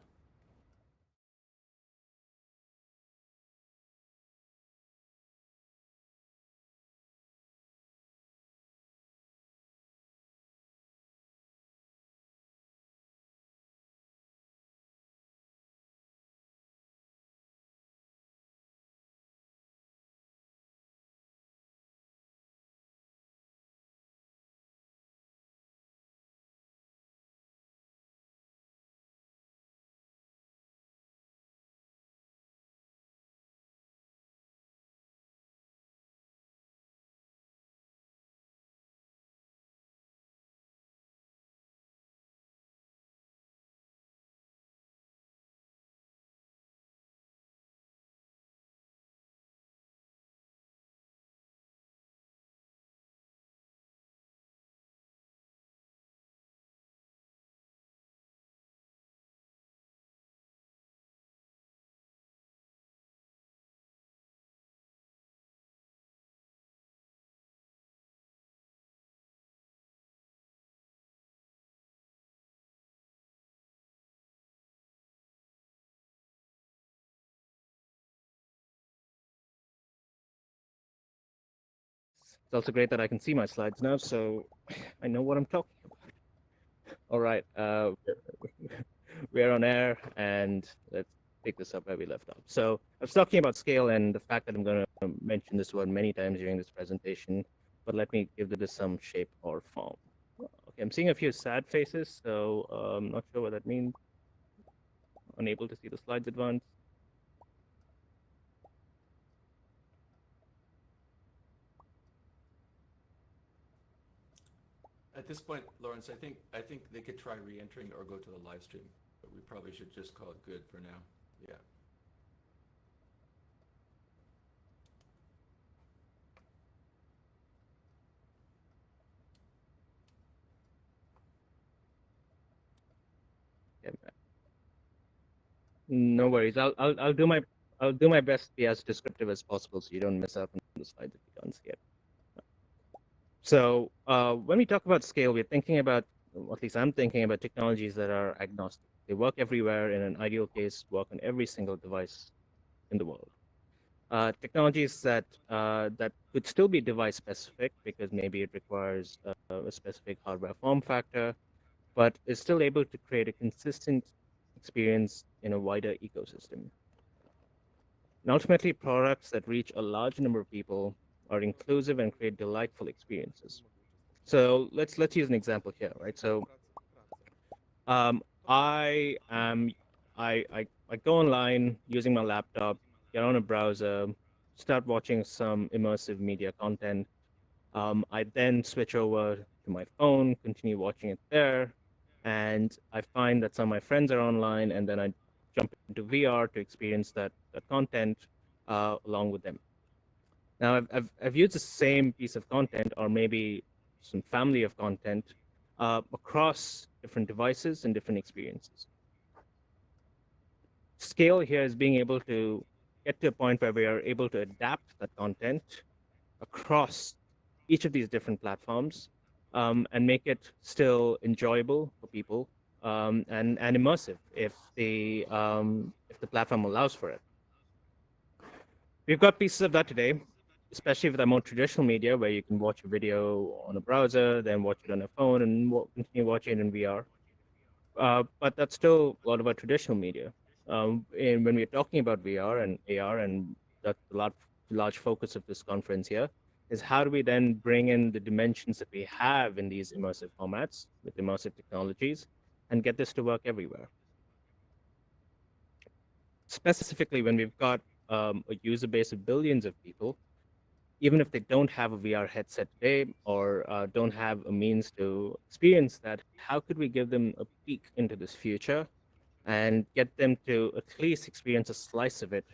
It's also great that I can see my slides now, so I know what I'm talking about. All right, we're on air, and let's pick this up where we left off. So I was talking about scale and the fact that I'm going to mention this word many times during this presentation, but let me give this some shape or form. Okay, I'm seeing a few sad faces, so I'm not sure what that means. Unable to see the slides advance. At this point, Lawrence, I think they could try re-entering or go to the live stream, but we probably should just call it good for now. Yeah. No worries. I'll do my best to be as descriptive as possible so you don't miss out on the slides if you can't see it. So when we talk about scale, we're thinking about, or at least I'm thinking about technologies that are agnostic. They work everywhere. In an ideal case, work on every single device in the world. Technologies that that could still be device specific because maybe it requires a specific hardware form factor, but is still able to create a consistent experience in a wider ecosystem. And ultimately, products that reach a large number of people are inclusive and create delightful experiences. So let's use an example here, right? So I am I go online using my laptop, get on a browser, start watching some immersive media content. I then switch over to my phone, continue watching it there, and I find that some of my friends are online, and then I jump into VR to experience that content along with them. Now, I've used the same piece of content, or maybe some family of content, across different devices and different experiences. Scale here is being able to get to a point where we are able to adapt that content across each of these different platforms, and make it still enjoyable for people, and immersive if the platform allows for it. We've got pieces of that today, especially with the more traditional media where you can watch a video on a browser, then watch it on a phone, and continue watching it in VR. But that's still a lot of our traditional media. And when we're talking about VR and AR, and that's the large focus of this conference here, is how do we then bring in the dimensions that we have in these immersive formats with immersive technologies and get this to work everywhere. Specifically, when we've got a user base of billions of people, even if they don't have a VR headset today or don't have a means to experience that, how could we give them a peek into this future and get them to at least experience a slice of it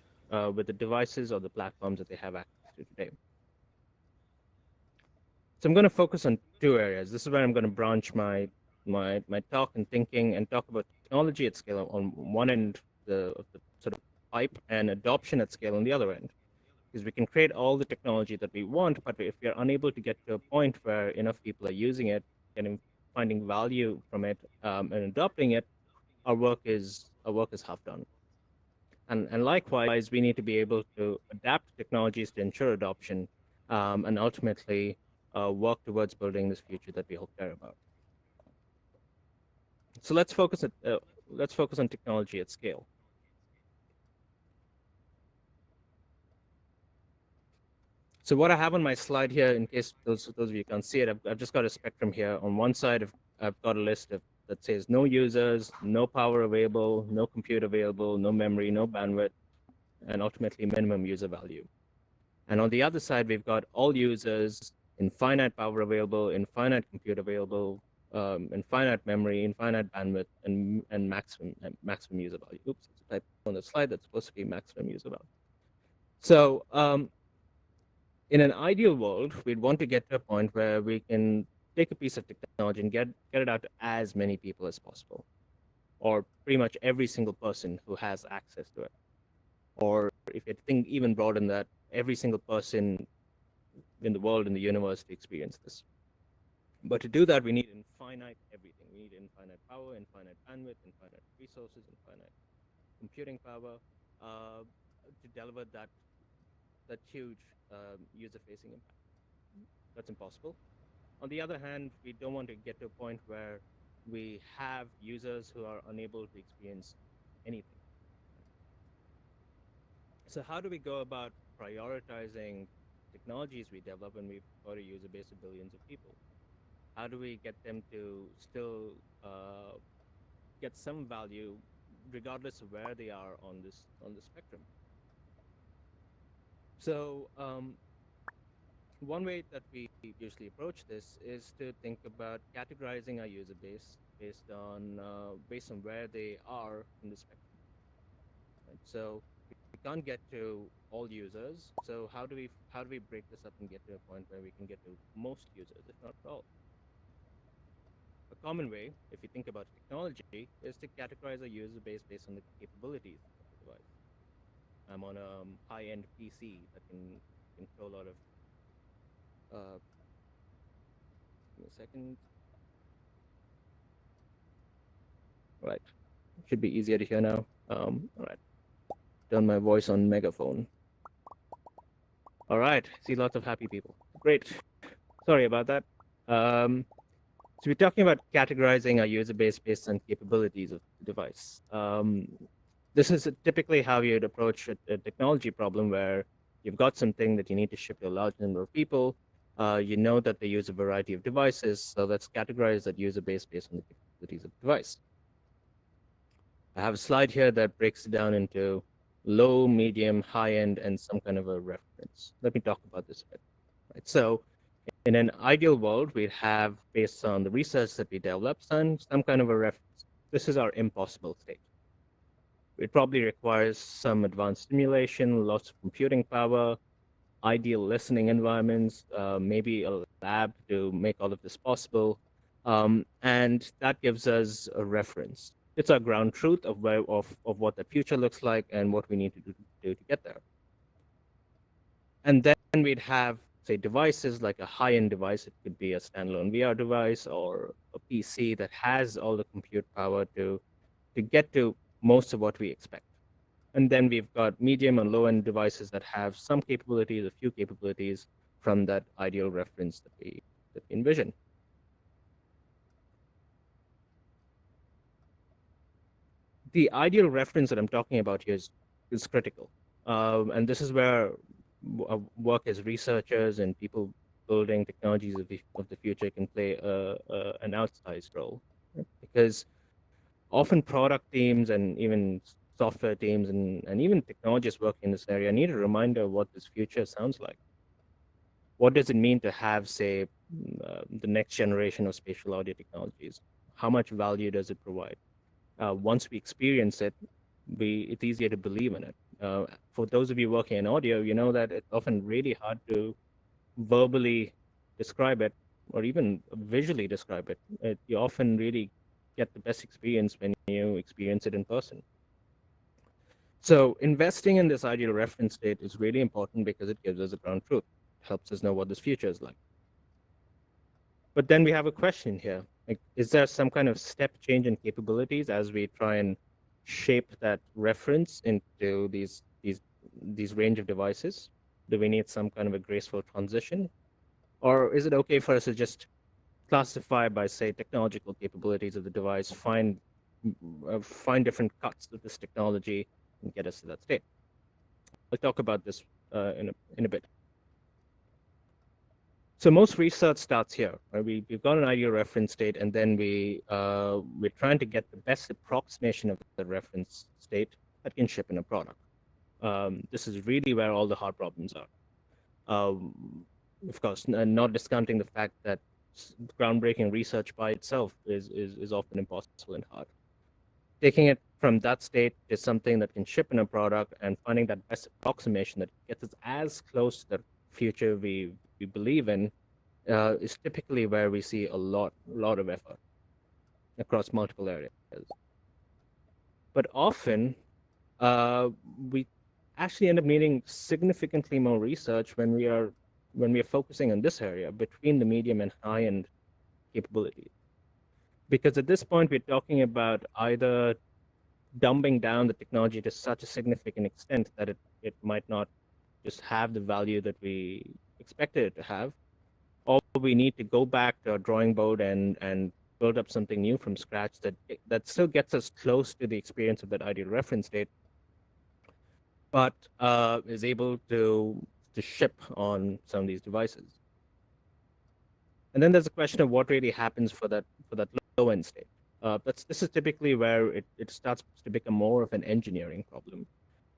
with the devices or the platforms that they have access to today? So I'm going to focus on two areas. This is where I'm going to branch my talk and thinking and talk about technology at scale on one end of the sort of pipe, and adoption at scale on the other end. Because we can create all the technology that we want, but if we are unable to get to a point where enough people are using it and finding value from it, and adopting it, our work is half done. And likewise, we need to be able to adapt technologies to ensure adoption, and ultimately work towards building this future that we all care about. So let's focus on technology at scale. So what I have on my slide here, in case those of you can't see it, I've just got a spectrum here. On one side, I've got a list that says no users, no power available, no compute available, no memory, no bandwidth, and ultimately minimum user value. And on the other side, we've got all users, infinite power available, infinite compute available, infinite memory, infinite bandwidth, and maximum user value. Oops, it's a typo on the slide. That's supposed to be maximum user value. So in an ideal world, we'd want to get to a point where we can take a piece of technology and get it out to as many people as possible, or pretty much every single person who has access to it. Or if you think even broader than that, every single person in the world, in the universe, to experience this. But to do that, we need infinite everything. We need infinite power, infinite bandwidth, infinite resources, infinite computing power to deliver that huge user-facing impact. That's impossible. On the other hand, we don't want to get to a point where we have users who are unable to experience anything. So how do we go about prioritizing technologies we develop when we've got a user base of billions of people? How do we get them to still get some value regardless of where they are on the spectrum? So one way that we usually approach this is to think about categorizing our user base based on where they are in the spectrum. Right? So we can't get to all users. So how do we break this up and get to a point where we can get to most users, if not all? A common way, if you think about technology, is to categorize a user base based on the capabilities of the device. I'm on a high-end PC that can control a lot of. Give me a second. All right, should be easier to hear now. All right, turn my voice on megaphone. All right, see lots of happy people. Great. Sorry about that. So we're talking about categorizing our user base based on capabilities of the device. This is typically how you'd approach a technology problem where you've got something that you need to ship to a large number of people. You know that they use a variety of devices, so let's categorize that user base based on the capabilities of the device. I have a slide here that breaks it down into low, medium, high-end, and some kind of a reference. Let me talk about this a bit. Right? So in an ideal world, we'd have, based on the research that we developed, some kind of a reference. This is our impossible state. It probably requires some advanced simulation, lots of computing power, ideal listening environments, maybe a lab to make all of this possible. And that gives us a reference. It's our ground truth of what the future looks like and what we need to do to get there. And then we'd have, say, devices like a high-end device. It could be a standalone VR device or a PC that has all the compute power to get to most of what we expect. And then we've got medium and low-end devices that have some capabilities, a few capabilities from that ideal reference that we envision. The ideal reference that I'm talking about here is critical. And this is where work as researchers and people building technologies of the future can play an outsized role. Right? Because often product teams and even software teams and even technologists working in this area need a reminder of what this future sounds like. What does it mean to have, say, the next generation of spatial audio technologies? How much value does it provide? Once we experience it, it's easier to believe in it. For those of you working in audio, you know that it's often really hard to verbally describe it or even visually describe it. You often really get the best experience when you experience it in person. So investing in this ideal reference state is really important because it gives us a ground truth. It helps us know what this future is like. But then we have a question here. Like, is there some kind of step change in capabilities as we try and shape that reference into these range of devices? Do we need some kind of a graceful transition? Or is it okay for us to just classify by, say, technological capabilities of the device, find different cuts of this technology and get us to that state? I'll talk about this in a bit. So most research starts here. Right? We've got an ideal reference state, and then we're trying to get the best approximation of the reference state that can ship in a product. This is really where all the hard problems are. Of course, not discounting the fact that groundbreaking research by itself is often impossible and hard. Taking it from that state to something that can ship in a product and finding that best approximation that gets us as close to the future we believe in is typically where we see a lot of effort across multiple areas. But often we actually end up needing significantly more research when we are focusing on this area between the medium and high-end capabilities. Because at this point, we're talking about either dumbing down the technology to such a significant extent that it might not just have the value that we expected it to have, we need to go back to our drawing board and build up something new from scratch that still gets us close to the experience of that ideal reference state, but is able to ship on some of these devices. And then there's a question of what really happens for that low end state. This is typically where it starts to become more of an engineering problem,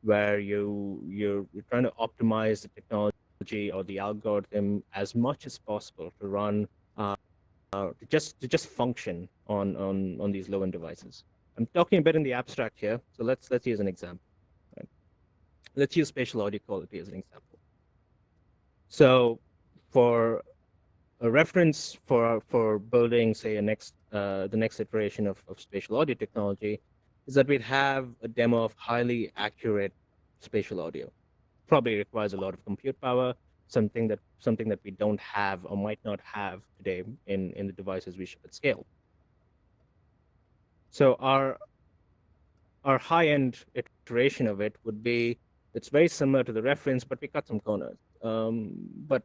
where you're trying to optimize the technology or the algorithm as much as possible to run to just function on these low end devices. I'm talking a bit in the abstract here, so let's use an example. Right? Let's use spatial audio quality as an example. So for a reference for building, say, the next iteration of spatial audio technology is that we'd have a demo of highly accurate spatial audio. Probably requires a lot of compute power, something that we don't have or might not have today in the devices we ship at scale. So our high-end iteration of it would be, it's very similar to the reference, but we cut some corners. But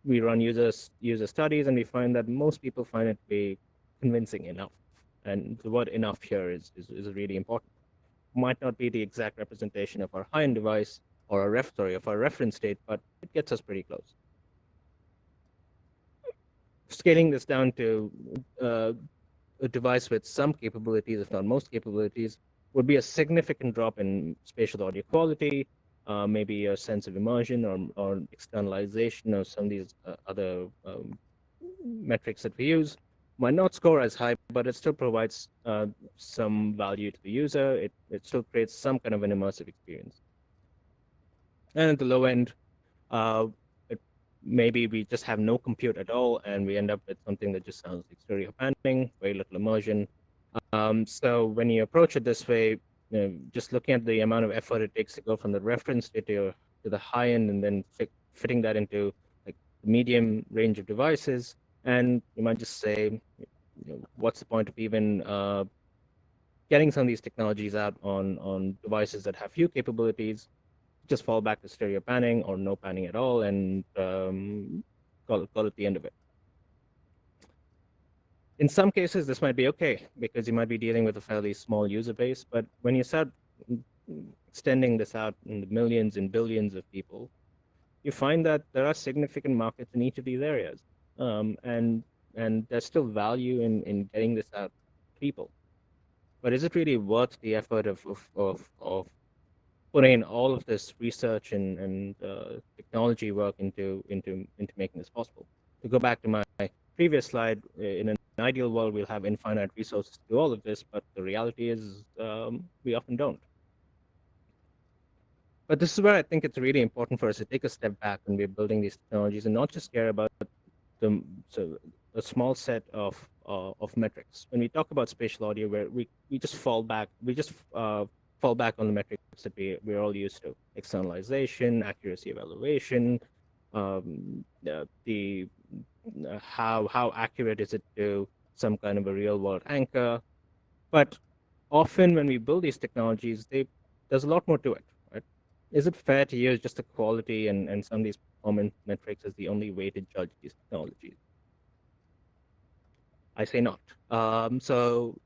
we run user studies, and we find that most people find it to be convincing enough. And the word enough here is really important. Might not be the exact representation of our high-end device or of our reference state, but it gets us pretty close. Scaling this down to a device with some capabilities, if not most capabilities, would be a significant drop in spatial audio quality, maybe a sense of immersion or externalization of some of these other metrics that we use. Might not score as high, but it still provides some value to the user. It still creates some kind of an immersive experience. And at the low end, maybe we just have no compute at all, and we end up with something that just sounds like stereo panning, very little immersion. So when you approach it this way, just looking at the amount of effort it takes to go from the reference to the high end, and then fitting that into like the medium range of devices, and you might just say, what's the point of even getting some of these technologies out on devices that have few capabilities? Just fall back to stereo panning or no panning at all, and call it the end of it. In some cases, this might be okay because you might be dealing with a fairly small user base, but when you start extending this out in the millions and billions of people, you find that there are significant markets in each of these areas, and there's still value in getting this out to people. But is it really worth the effort of putting in all of this research and technology work into making this possible? To go back to my previous slide, in an ideal world, we'll have infinite resources to do all of this, but the reality is we often don't. But this is where I think it's really important for us to take a step back when we're building these technologies and not just care about a small set of metrics. When we talk about spatial audio, where we just fall back on the metrics that we're all used to: externalization, accuracy evaluation, how accurate is it to some kind of a real world anchor. But often when we build these technologies, there's a lot more to it, right? Is it fair to use just the quality and some of these performance metrics as the only way to judge these technologies? I say not. So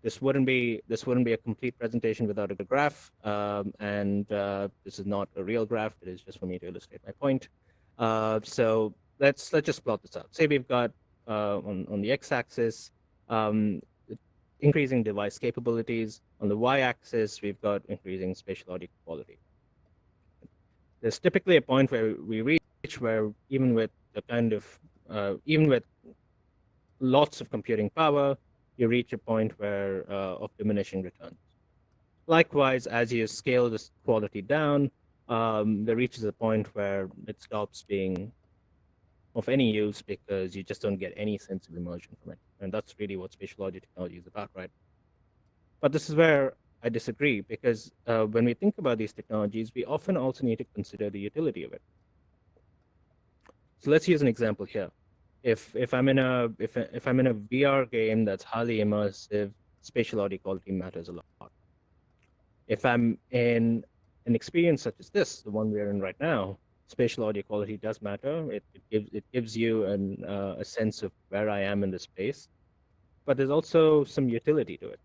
this wouldn't be a complete presentation without a graph, and this is not a real graph. It is just for me to illustrate my point. So let's just plot this out. Say we've got on the x-axis increasing device capabilities. On the y-axis, we've got increasing spatial audio quality. There's typically a point where we reach where even with lots of computing power, you reach a point where of diminishing returns. Likewise, as you scale this quality down, there reaches a point where it stops being of any use because you just don't get any sense of immersion from it. And that's really what spatial audio technology is about, right? But this is where I disagree, because when we think about these technologies, we often also need to consider the utility of it. So let's use an example here. If I'm in a VR game that's highly immersive, spatial audio quality matters a lot. If I'm in an experience such as this, the one we're in right now, spatial audio quality does matter. It gives you a sense of where I am in the space, but there's also some utility to it.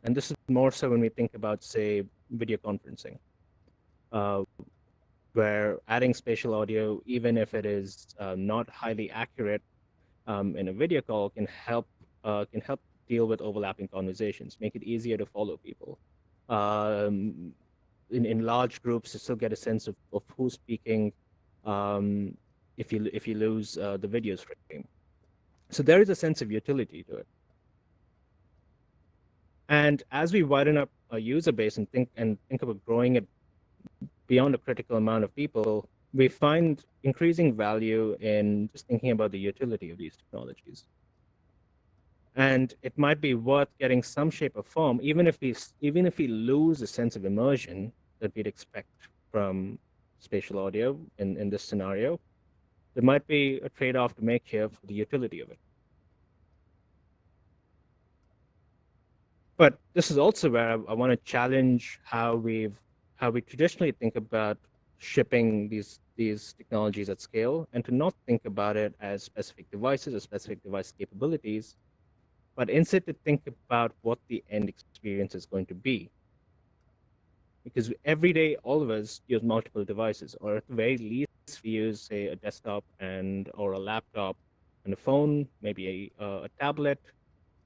And this is more so when we think about, say, video conferencing, where adding spatial audio, even if it is not highly accurate in a video call, can help deal with overlapping conversations, make it easier to follow people. In large groups, to still get a sense of who's speaking if you lose the video stream. So there is a sense of utility to it. And as we widen up our user base and think about growing it beyond a critical amount of people, we find increasing value in just thinking about the utility of these technologies. And it might be worth getting some shape or form, even if we lose a sense of immersion that we'd expect from spatial audio in this scenario. There might be a trade-off to make here for the utility of it. But this is also where I want to challenge how we traditionally think about shipping these technologies at scale, and to not think about it as specific devices or specific device capabilities, but instead to think about what the end experience is going to be. Because every day, all of us use multiple devices, or at the very least, we use, say, a desktop or a laptop and a phone, maybe a tablet,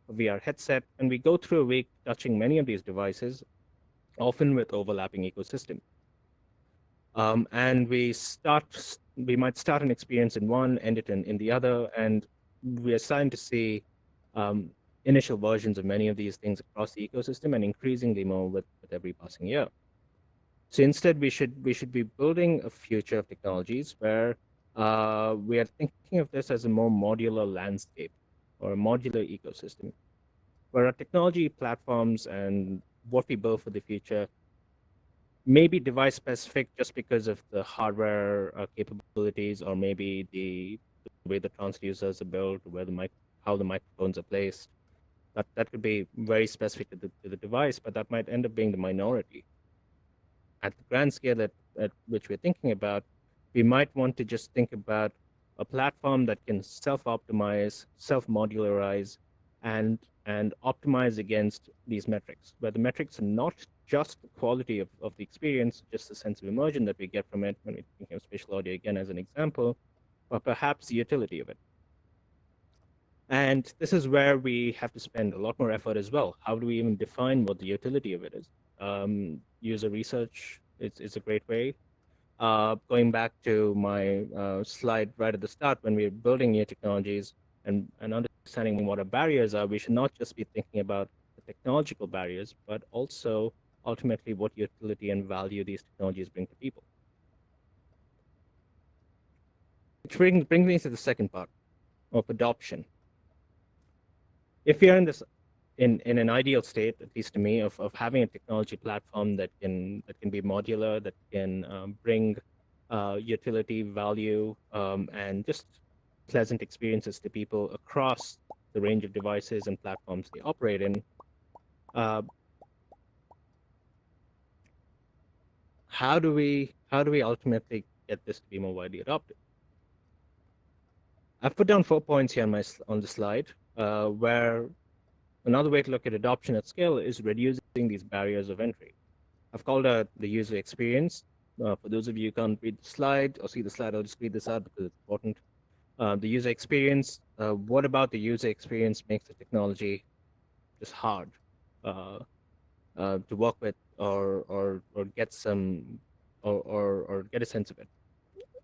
a VR headset, and we go through a week touching many of these devices, often with overlapping ecosystem. And we might start an experience in one, end it in the other, and we are starting to see initial versions of many of these things across the ecosystem, and increasingly more with every passing year. So instead, we should be building a future of technologies where we are thinking of this as a more modular landscape or a modular ecosystem, where our technology platforms and what we build for the future may be device specific just because of the hardware capabilities, or maybe the way the transducers are built, how the microphones are placed. That could be very specific to the device, but that might end up being the minority. At the grand scale at which we're thinking about, we might want to just think about a platform that can self-optimize, self-modularize, and optimize against these metrics, where the metrics are not just the quality of the experience, just the sense of immersion that we get from it when we think of spatial audio again as an example, but perhaps the utility of it. And this is where we have to spend a lot more effort as well. How do we even define what the utility of it is? User research is a great way. Going back to my slide right at the start, when we're building new technologies and understanding what our barriers are, we should not just be thinking about the technological barriers, but also ultimately what utility and value these technologies bring to people. Which brings me to the second part of adoption. If you're in an ideal state, at least to me, of having a technology platform that can be modular, that can bring utility, value, and just pleasant experiences to people across the range of devices and platforms they operate in, how do we ultimately get this to be more widely adopted? I've put down 4 points here on the slide, where another way to look at adoption at scale is reducing these barriers of entry. I've called out the user experience. For those of you who can't read the slide or see the slide, I'll just read this out because it's important. The user experience, what about the user experience makes the technology just hard to work with or get some or get a sense of it?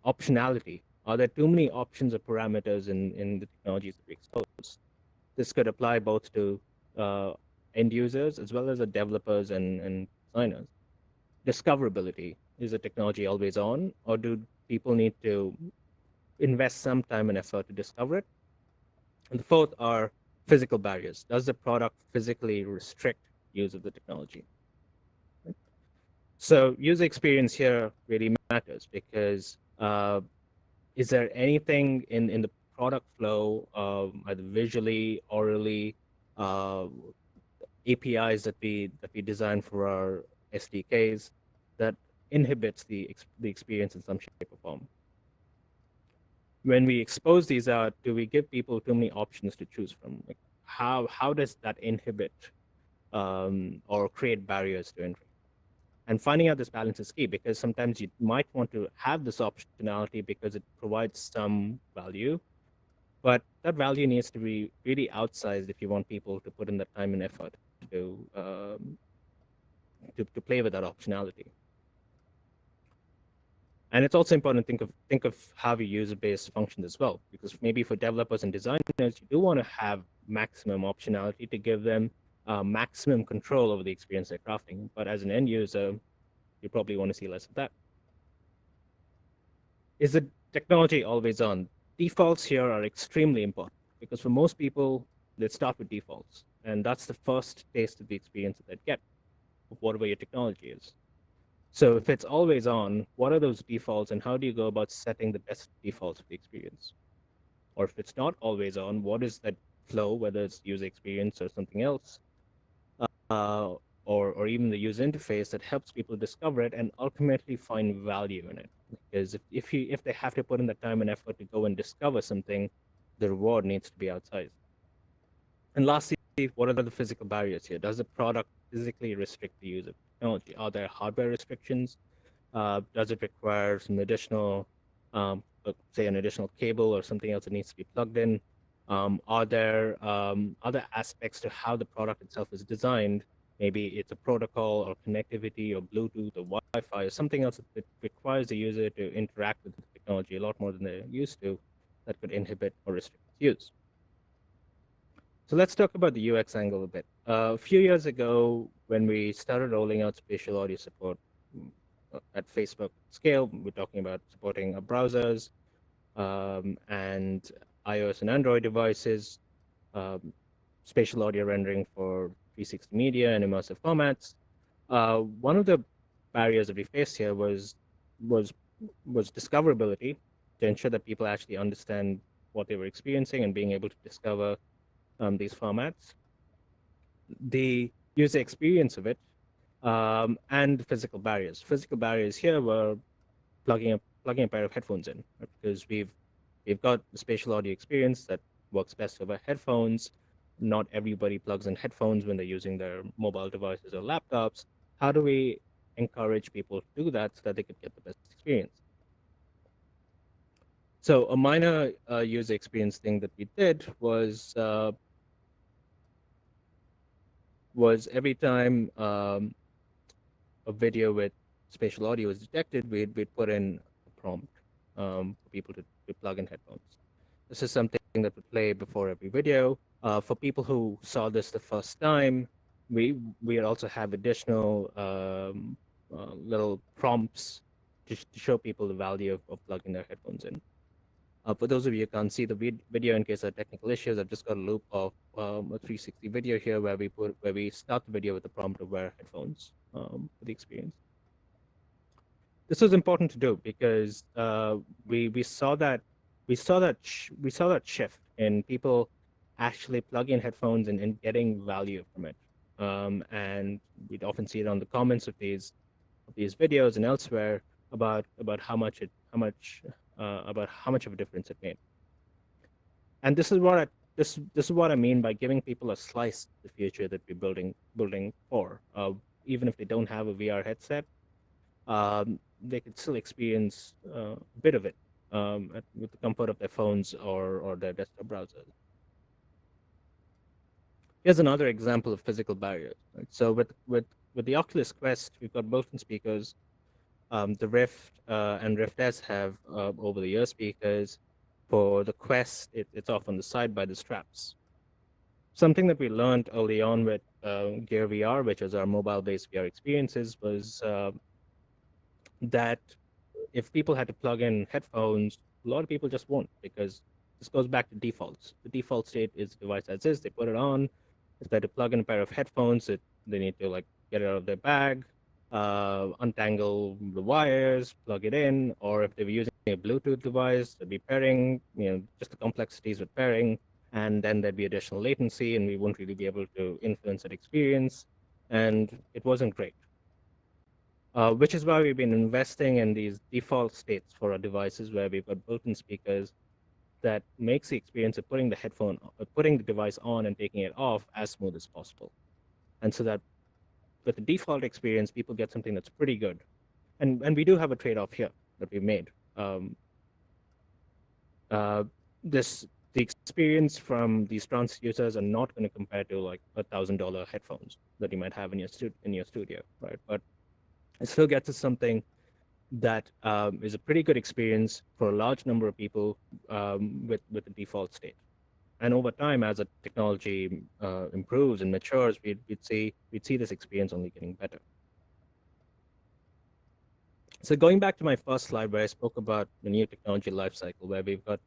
Optionality. Are there too many options or parameters in the technologies that we expose? This could apply both to end users as well as the developers and designers. Discoverability. Is the technology always on, or do people need to invest some time and effort to discover it? And the fourth are physical barriers. Does the product physically restrict use of the technology? So user experience here really matters, because is there anything in the product flow, either visually, orally, APIs that we design for our SDKs that inhibits the experience in some shape or form. When we expose these out, do we give people too many options to choose from? Like how does that inhibit or create barriers to entry? And finding out this balance is key, because sometimes you might want to have this optionality because it provides some value, but that value needs to be really outsized if you want people to put in the time and effort to play with that optionality. And it's also important to think of how you user-based functions as well, because maybe for developers and designers, you do want to have maximum optionality to give them maximum control over the experience they're crafting. But as an end user, you probably want to see less of that. Is the technology always on? Defaults here are extremely important, because for most people, they start with defaults. And that's the first taste of the experience that they get of whatever your technology is. So if it's always on, what are those defaults, and how do you go about setting the best defaults of the experience? Or if it's not always on, what is that flow, whether it's user experience or something else, or even the user interface that helps people discover it and ultimately find value in it? Because if they have to put in the time and effort to go and discover something, the reward needs to be outsized. And lastly, what are the physical barriers here? Does the product physically restrict the use of technology? Are there hardware restrictions? Does it require some additional, say, an additional cable or something else that needs to be plugged in? Are there other aspects to how the product itself is designed? Maybe it's a protocol or connectivity or Bluetooth or Wi-Fi or something else that requires the user to interact with the technology a lot more than they're used to, that could inhibit or restrict its use. So let's talk about the UX angle a bit. A few years ago, when we started rolling out spatial audio support at Facebook scale, we're talking about supporting our browsers and iOS and Android devices, spatial audio rendering for 360 media and immersive formats. One of the barriers that we faced here was discoverability, to ensure that people actually understand what they were experiencing and being able to discover these formats, the user experience of it, and physical barriers. Physical barriers here were plugging a pair of headphones in, right? Because we've got the spatial audio experience that works best over headphones. Not everybody plugs in headphones when they're using their mobile devices or laptops. How do we encourage people to do that so that they could get the best experience? So a minor user experience thing that we did was every time a video with spatial audio was detected, we'd put in a prompt for people to plug in headphones. This is something that would play before every video. For people who saw this the first time, we also have additional little prompts to show people the value of plugging their headphones in. For those of you who can't see the video, in case of technical issues, I've just got a loop of a 360 video here where we start the video with the prompt of wear headphones for the experience. This was important to do because we saw that shift in people actually plugging in headphones and getting value from it. And we'd often see it on the comments of these videos and elsewhere about how much of a difference it made. And this is what I mean by giving people a slice of the future that we're building for. Even if they don't have a VR headset, they could still experience a bit of it with the comfort of their phones or their desktop browsers. Here's another example of physical barriers. Right? So with the Oculus Quest, we've got built-in speakers. The Rift and Rift S have over-the-ear speakers. For the Quest, it's off on the side by the straps. Something that we learned early on with Gear VR, which is our mobile-based VR experiences, was that if people had to plug in headphones, a lot of people just won't, because this goes back to defaults. The default state is device as is, they put it on. If they had to plug in a pair of headphones, they need to get it out of their bag, untangle the wires, plug it in, or if they were using a Bluetooth device, there'd be pairing, just the complexities with pairing, and then there'd be additional latency, and we wouldn't really be able to influence that experience, and it wasn't great. which is why we've been investing in these default states for our devices where we've got built-in speakers that makes the experience of putting the device on and taking it off as smooth as possible. And so that with the default experience, people get something that's pretty good. And we do have a trade-off here that we've made. The experience from these transducers are not going to compare to like $1,000 headphones that you might have in your studio, right? But it still gets us something that is a pretty good experience for a large number of people with the default state. And over time, as the technology improves and matures, we'd see this experience only getting better. So going back to my first slide where I spoke about the new technology lifecycle, where we've got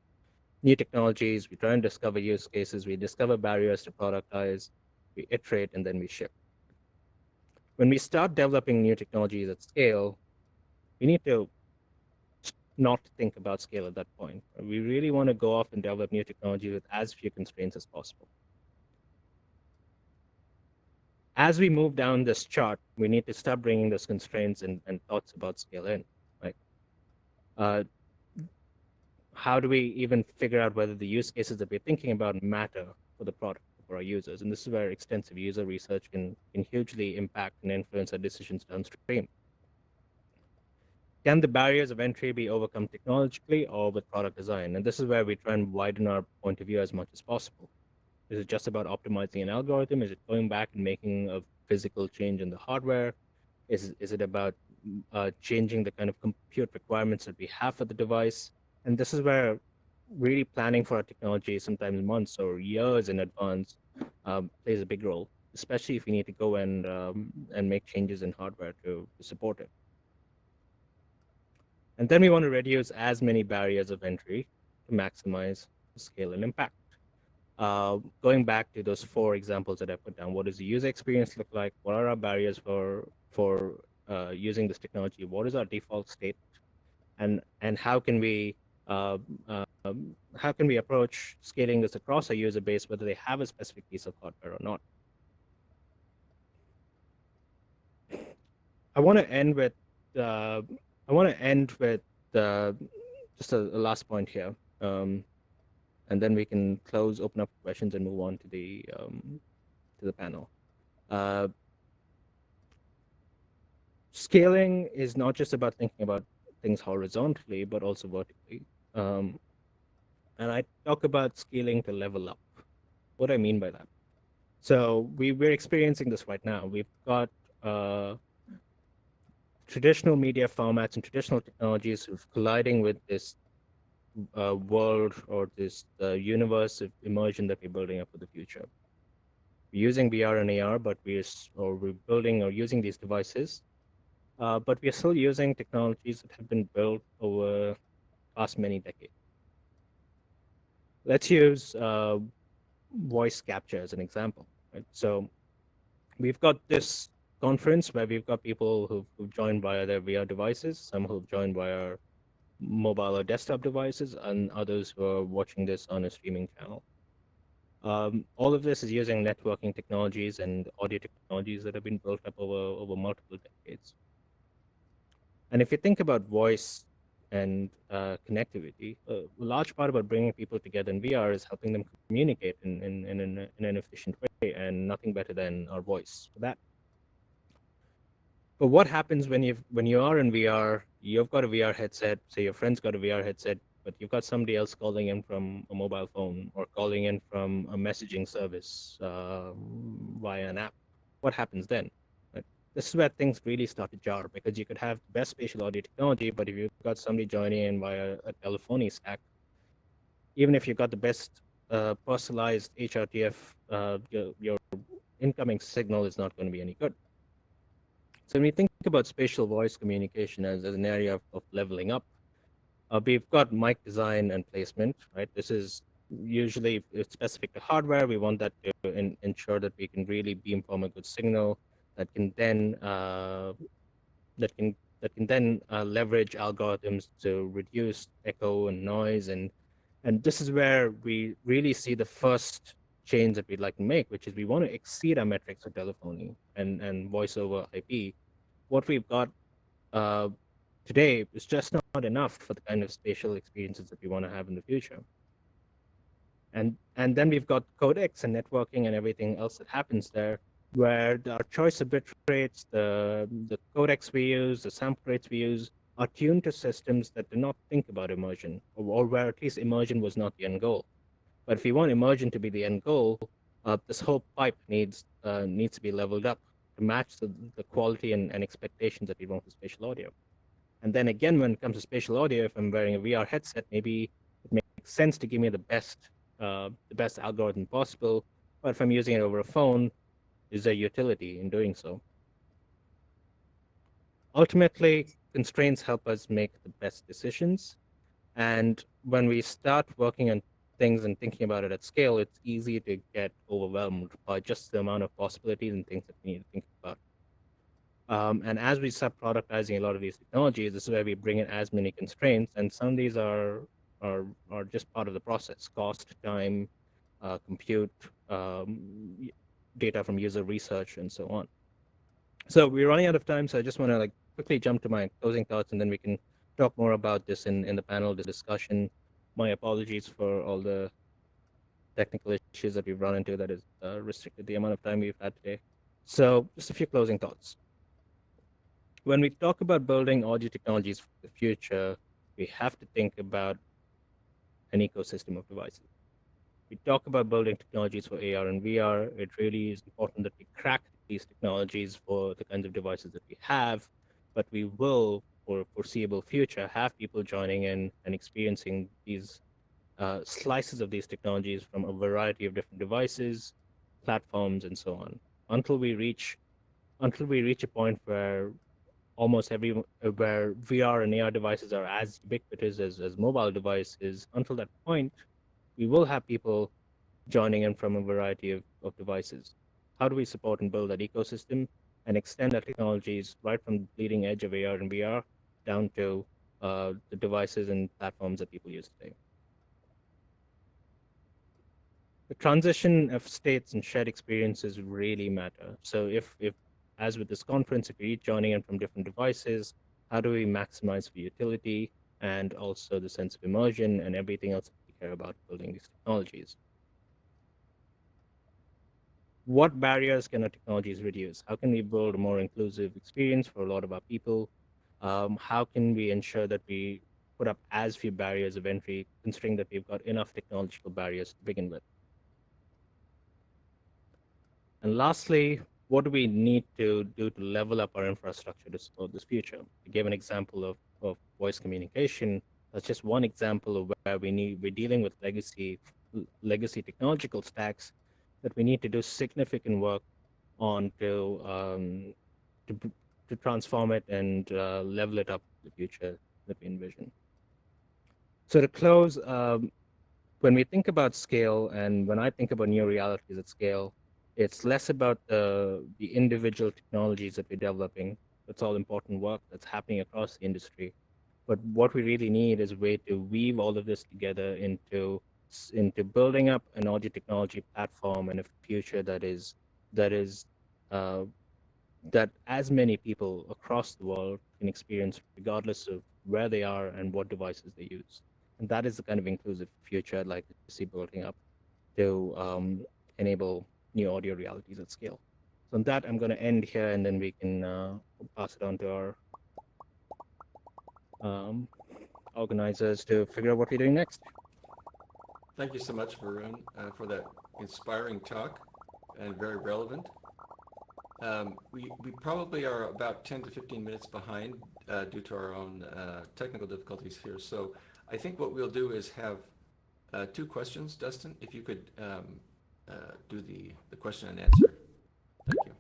new technologies, we try and discover use cases, we discover barriers to productize, we iterate, and then we ship. When we start developing new technologies at scale, we need to not think about scale at that point. We really want to go off and develop new technology with as few constraints as possible. As we move down this chart, we need to start bringing those constraints and thoughts about scale in, right? How do we even figure out whether the use cases that we're thinking about matter for the product for our users? And this is where extensive user research can hugely impact and influence our decisions downstream. Can the barriers of entry be overcome technologically or with product design? And this is where we try and widen our point of view as much as possible. Is it just about optimizing an algorithm? Is it going back and making a physical change in the hardware? Is it about changing the kind of compute requirements that we have for the device? And this is where really planning for our technology, sometimes months or years in advance, plays a big role, especially if we need to go and make changes in hardware to support it. And then we want to reduce as many barriers of entry to maximize scale and impact. Going back to those 4 examples that I put down, what does the user experience look like? What are our barriers for using this technology? What is our default state? And how can we approach scaling this across our user base, whether they have a specific piece of hardware or not? I want to end with just a last point here. And then we can open up questions and move on to the panel. Scaling is not just about thinking about things horizontally, but also vertically. And I talk about scaling to level up. What do I mean by that? So we're experiencing this right now. We've got traditional media formats and traditional technologies who've colliding with this world or this universe of immersion that we're building up for the future. We're using VR and AR, but we're building or using these devices, but we're still using technologies that have been built over past many decades. Let's use voice capture as an example. Right? So we've got this conference where we've got people who've joined via their VR devices, some who've joined via mobile or desktop devices, and others who are watching this on a streaming channel. All of this is using networking technologies and audio technologies that have been built up over multiple decades. And if you think about voice and connectivity, a large part about bringing people together in VR is helping them communicate in an efficient way, and nothing better than our voice for that. But what happens when you are in VR, you've got a VR headset, say your friend's got a VR headset, but you've got somebody else calling in from a mobile phone or calling in from a messaging service via an app. What happens then? Right? This is where things really start to jar, because you could have the best spatial audio technology, but if you've got somebody joining in via a telephony stack, even if you've got the best personalized HRTF, your incoming signal is not going to be any good. So when we think about spatial voice communication as an area of leveling up, we've got mic design and placement, right? This is usually specific to hardware. We want that to ensure that we can really beamform a good signal that can then leverage algorithms to reduce echo and noise, and this is where we really see the first change that we'd like to make, which is we want to exceed our metrics for telephony and voice over IP. What we've got uh, today is just not enough for the kind of spatial experiences that we want to have in the future. And then we've got codecs and networking and everything else that happens there, where our choice of bit rates, the codecs we use, the sample rates we use, are tuned to systems that do not think about immersion, or where at least immersion was not the end goal. But if we want immersion to be the end goal, this whole pipe needs to be leveled up to match the quality and expectations that we want for spatial audio. And then again, when it comes to spatial audio, if I'm wearing a VR headset, maybe it makes sense to give me the best algorithm possible. But if I'm using it over a phone, is there utility in doing so? Ultimately, constraints help us make the best decisions. And when we start working on things and thinking about it at scale, it's easy to get overwhelmed by just the amount of possibilities and things that we need to think about. And as we start productizing a lot of these technologies, this is where we bring in as many constraints, and some of these are just part of the process: cost, time, compute, data from user research, and so on. So we're running out of time, so I just want to quickly jump to my closing thoughts, and then we can talk more about this in the panel discussion. My apologies for all the technical issues that we've run into that has restricted the amount of time we've had today. So just a few closing thoughts. When we talk about building audio technologies for the future, we have to think about an ecosystem of devices. We talk about building technologies for AR and VR. It really is important that we crack these technologies for the kinds of devices that we have, but we will, for foreseeable future, have people joining in and experiencing these slices of these technologies from a variety of different devices, platforms, and so on, until we reach a point where where VR and AR devices are as ubiquitous as mobile devices. Until that point, we will have people joining in from a variety of devices. How do we support and build that ecosystem and extend our technologies right from the bleeding edge of AR and VR down to the devices and platforms that people use today? The transition of states and shared experiences really matter. So if as with this conference, if you're each joining in from different devices, how do we maximize for utility and also the sense of immersion and everything else that we care about building these technologies? What barriers can our technologies reduce? How can we build a more inclusive experience for a lot of our people? How can we ensure that we put up as few barriers of entry, considering that we've got enough technological barriers to begin with? And lastly, what do we need to do to level up our infrastructure to support this future? I gave an example of voice communication. That's just one example of where we're dealing with legacy technological stacks that we need to do significant work on to transform it and level it up to the future that we envision. So to close, when we think about scale and when I think about new realities at scale, it's less about the individual technologies that we're developing. That's all important work that's happening across the industry. But what we really need is a way to weave all of this together into building up an audio technology platform and a future that as many people across the world can experience, regardless of where they are and what devices they use. And that is the kind of inclusive future I'd like to see building up to enable new audio realities at scale. So on that, I'm going to end here, and then we can pass it on to our organizers to figure out what we're doing next. Thank you so much, Varun, for that inspiring talk and very relevant. We probably are about 10 to 15 minutes behind due to our own technical difficulties here. So I think what we'll do is have two questions. Dustin, if you could do the question and answer. Thank you.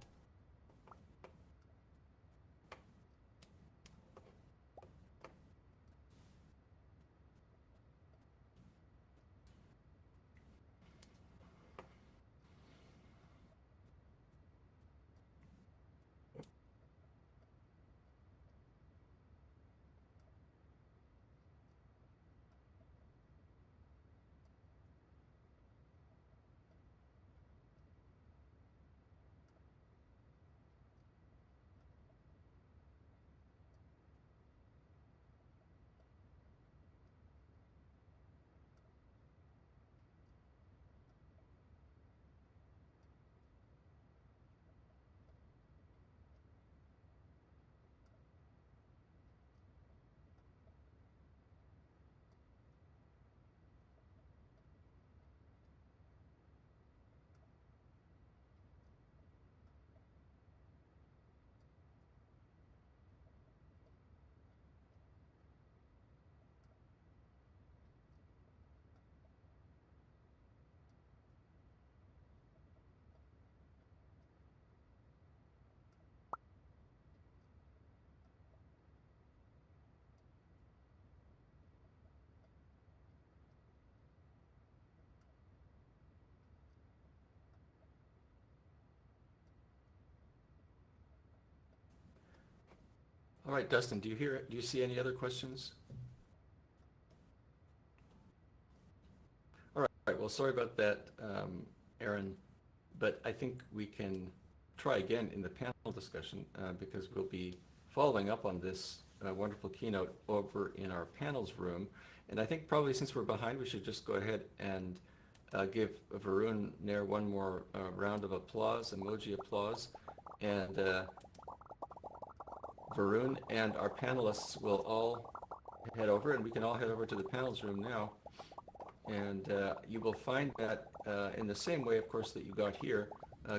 All right, Dustin, do you see any other questions? All right, well, sorry about that, Aaron, but I think we can try again in the panel discussion because we'll be following up on this wonderful keynote over in our panels room. And I think probably since we're behind, we should just go ahead and give Varun Nair one more round of applause, emoji applause. And Varun and our panelists will all head over, and we can all head over to the panels room now. And you will find that in the same way, of course, that you got here,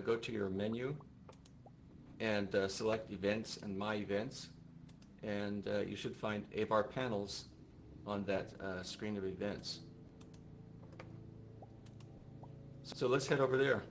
go to your menu and select Events and My Events. And you should find AVAR Panels on that screen of events. So let's head over there.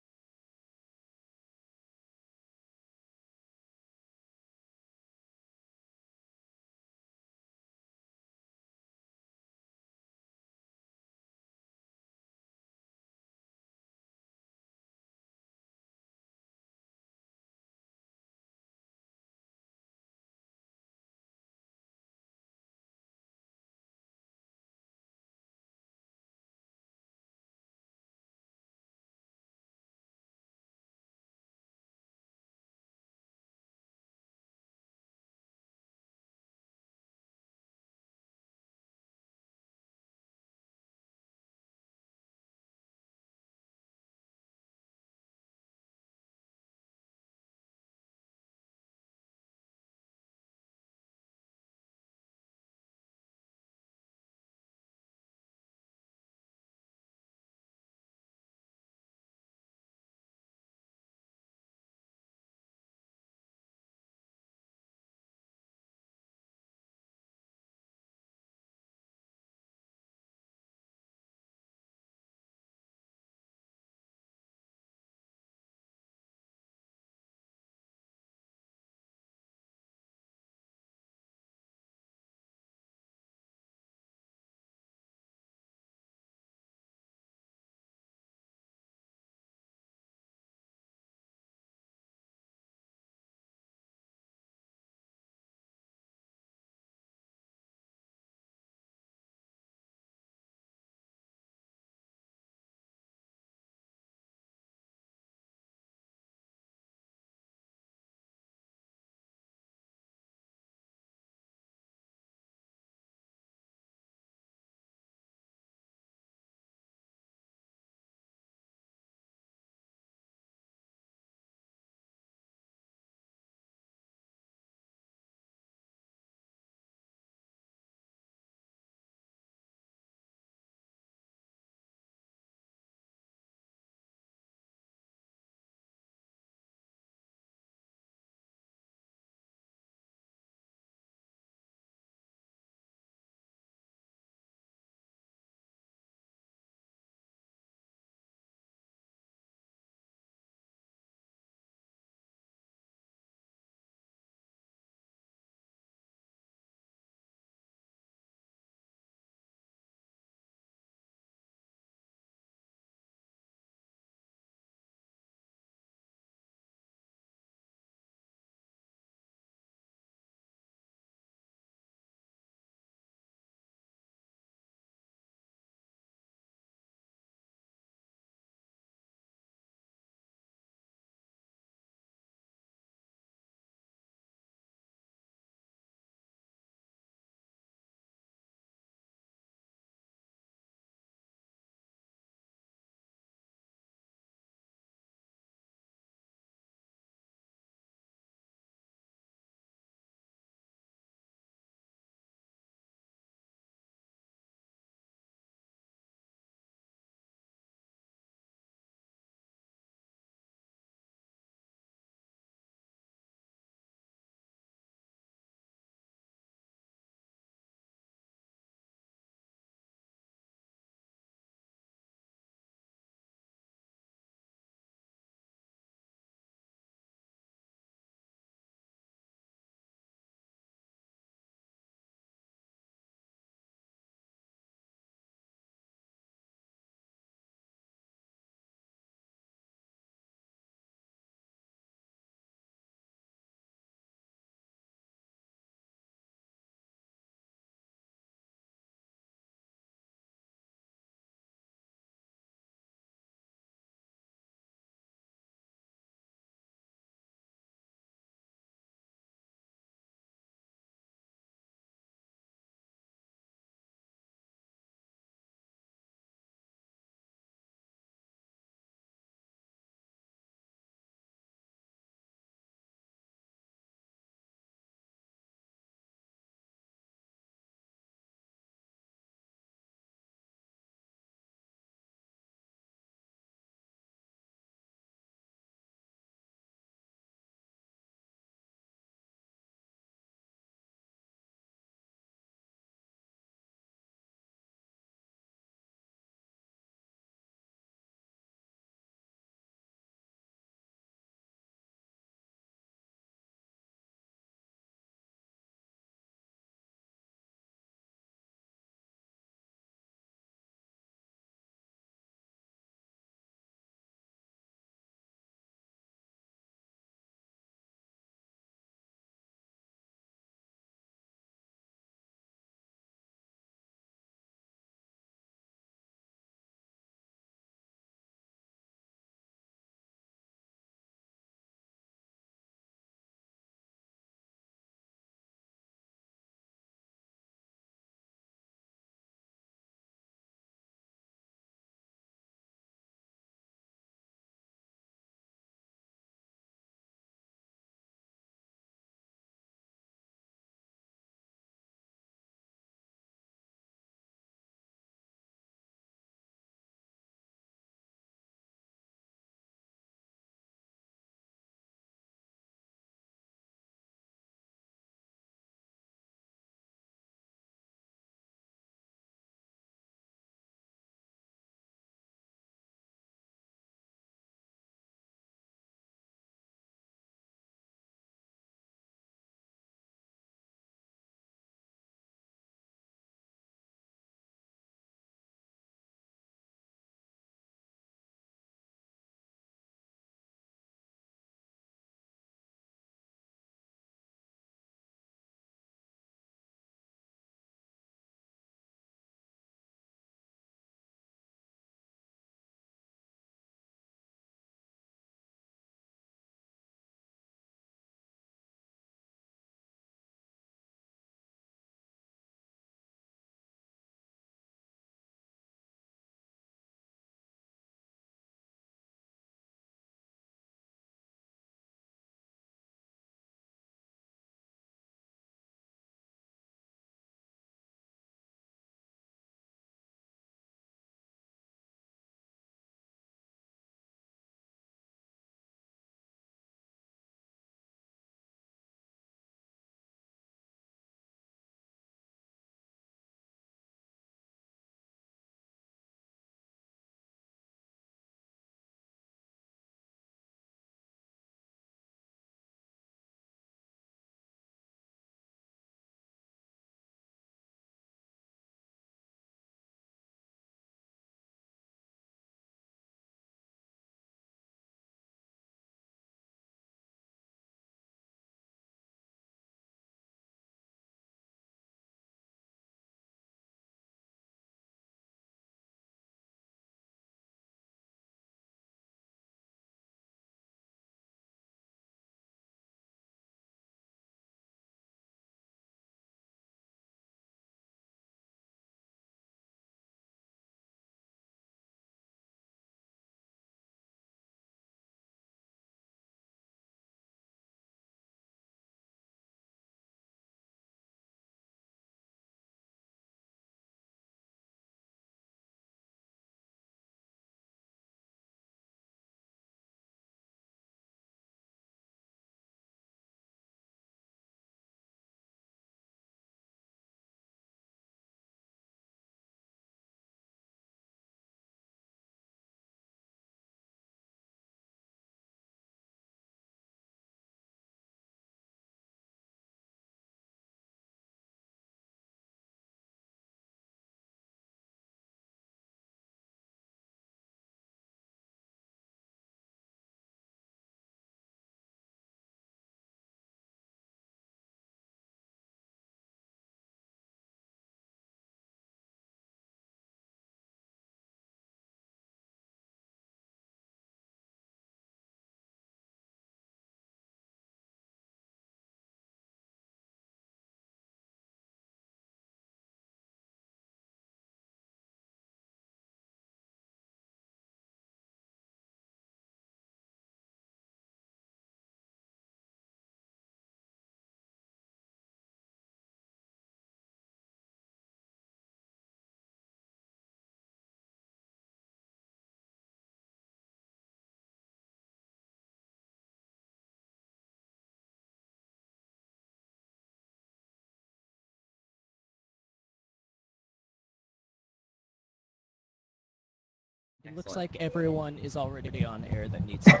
It looks Excellent. like everyone is already on air that needs to.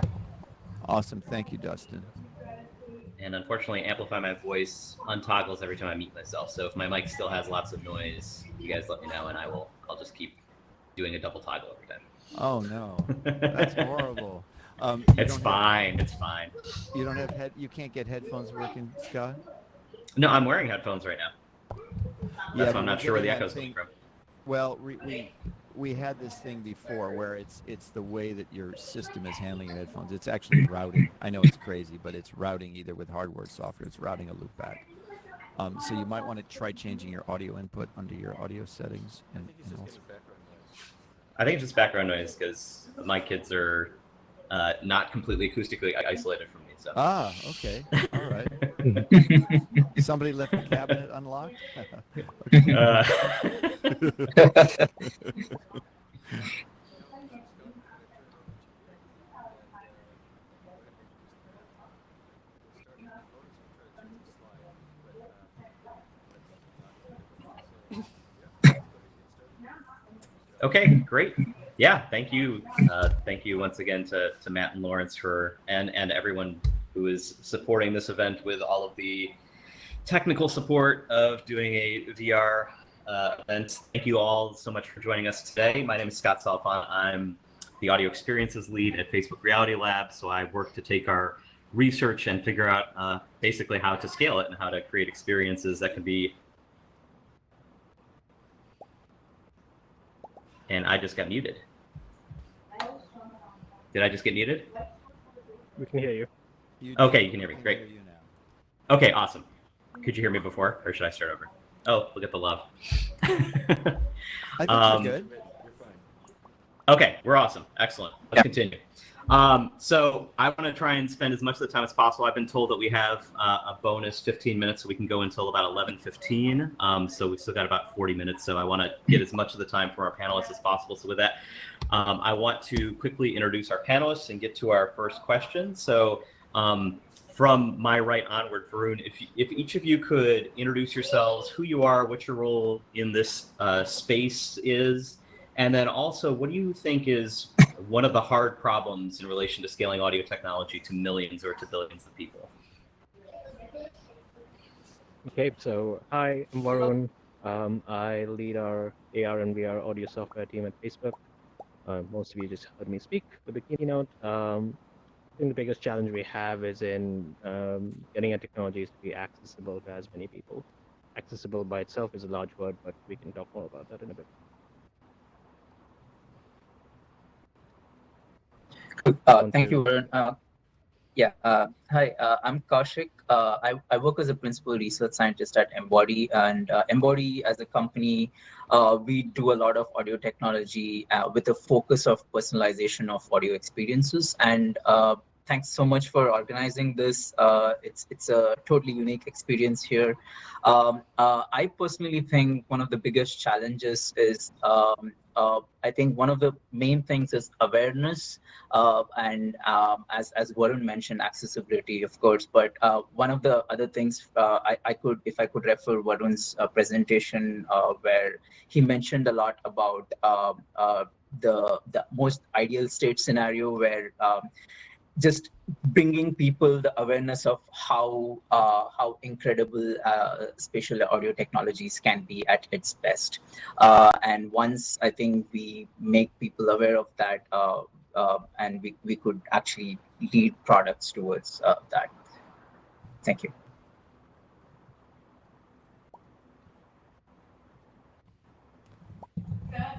Awesome. Thank you, Dustin. And unfortunately, Amplify My Voice untoggles every time I mute myself. So if my mic still has lots of noise, you guys let me know, and I'll just keep doing a double toggle every time. Oh no, that's horrible. It's fine. It's fine. You don't have you can't get headphones working, Scott? No, I'm wearing headphones right now. That's why I'm not sure where the echo's coming from. Well, we had this thing before where it's the way that your system is handling your headphones. It's actually routing. I know it's crazy, but it's routing either with hardware or software. It's routing a loopback. So you might want to try changing your audio input under your audio settings. And also. I think it's just background noise because my kids are not completely acoustically isolated from me. So. Ah, okay. All right. Somebody left the cabinet unlocked? Okay, great. Yeah, thank you. Thank you once again to Matt and Lawrence and everyone who is supporting this event with all of the technical support of doing a VR event. Thank you all so much for joining us today. My name is Scott Salfon. I'm the audio experiences lead at Facebook Reality Lab. So I work to take our research and figure out basically how to scale it and how to create experiences that can be. And I just got muted. Did I just get muted? We can hear you. Okay, you can hear me. Great. Okay, awesome. Could you hear me before, or should I start over? Oh, look at the love. I think you're good. Okay, we're awesome. Excellent. Let's continue. So I want to try and spend as much of the time as possible. I've been told that we have a bonus 15 minutes, so we can go until about 11:15. So we've still got about 40 minutes. So I want to get as much of the time for our panelists as possible. So with that, I want to quickly introduce our panelists and get to our first question. So from my right onward, Varun, if each of you could introduce yourselves, who you are, what your role in this space is, and then also, what do you think is one of the hard problems in relation to scaling audio technology to millions or to billions of people? Okay, so hi, I'm Varun. I lead our AR and VR audio software team at Facebook. Most of you just heard me speak with the Keynote. I think the biggest challenge we have is in getting our technologies to be accessible to as many people. Accessible by itself is a large word, but we can talk more about that in a bit. Thank you, Varun. Hi, I'm Kaushik. I work as a principal research scientist at Embody, and Embody as a company, we do a lot of audio technology with a focus of personalization of audio experiences. And thanks so much for organizing this. It's a totally unique experience here. I personally think one of the biggest challenges is I think one of the main things is awareness, and as Varun mentioned, accessibility, of course. But one of the other things if I could refer Varun's presentation, where he mentioned a lot about the most ideal state scenario, where just bringing people the awareness of how incredible spatial audio technologies can be at its best. And once I think we make people aware of that, and we could actually lead products towards that. Thank you.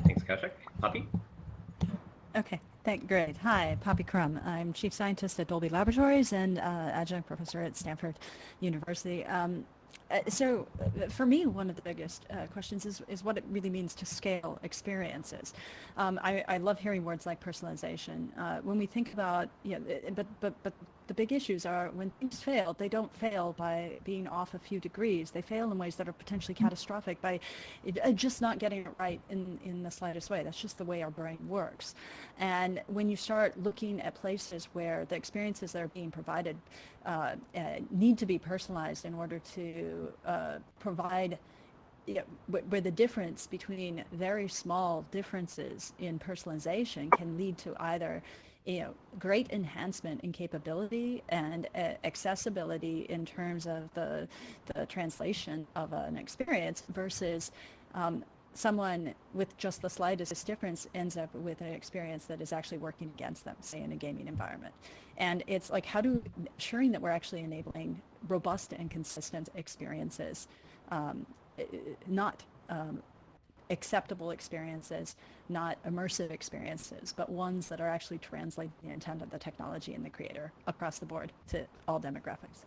Thanks, Kaushik. Poppy? Okay, great. Hi, Poppy Crum. I'm Chief Scientist at Dolby Laboratories and Adjunct Professor at Stanford University. So for me, one of the biggest questions is what it really means to scale experiences. I love hearing words like personalization. When we think about, but the big issues are when things fail, they don't fail by being off a few degrees. They fail in ways that are potentially catastrophic by just not getting it right in the slightest way. That's just the way our brain works. And when you start looking at places where the experiences that are being provided need to be personalized in order to provide where the difference between very small differences in personalization can lead to either great enhancement in capability and accessibility in terms of the translation of an experience versus someone with just the slightest difference ends up with an experience that is actually working against them, say in a gaming environment. And it's like, ensuring that we're actually enabling robust and consistent experiences, not acceptable experiences, not immersive experiences, but ones that are actually translating the intent of the technology and the creator across the board to all demographics.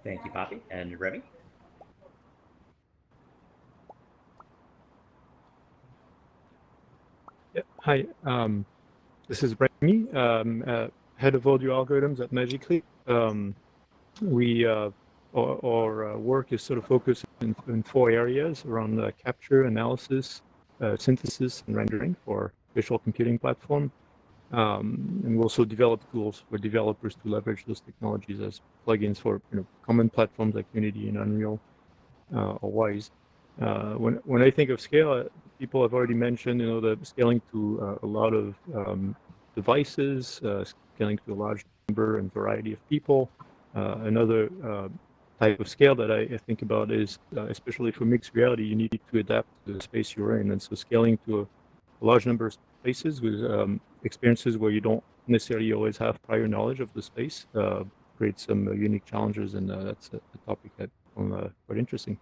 Thank you, Poppy. And Remy? Yeah. Hi, this is Remy, head of audio algorithms at Magically. Our work is sort of focused in 4 areas around capture, analysis, synthesis, and rendering for visual computing platform. And we also develop tools for developers to leverage those technologies as plugins for common platforms like Unity and Unreal or Wise. When I think of scale, people have already mentioned, the scaling to a lot of devices, scaling to a large number and variety of people. Another type of scale that I think about is, especially for mixed reality, you need to adapt to the space you're in. And so scaling to a large number of spaces with experiences where you don't necessarily always have prior knowledge of the space creates some unique challenges, and that's a topic that I found quite interesting.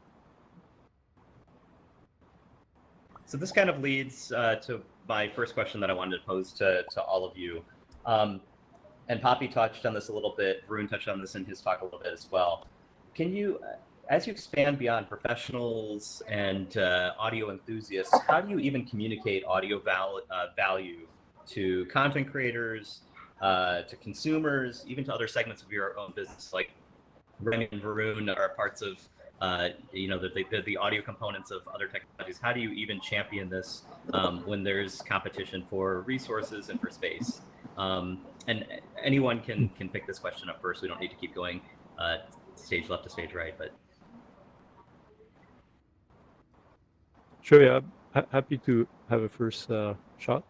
So this kind of leads to my first question that I wanted to pose to all of you. And Poppy touched on this a little bit, Varun touched on this in his talk a little bit as well. Can you, as you expand beyond professionals and audio enthusiasts, how do you even communicate audio value to content creators, to consumers, even to other segments of your own business? Like Remy and Varun are parts of the audio components of other technologies. How do you even champion this when there's competition for resources and for space? And anyone can pick this question up first. We don't need to keep going stage left to stage right, but. Sure, yeah, happy to have a first shot.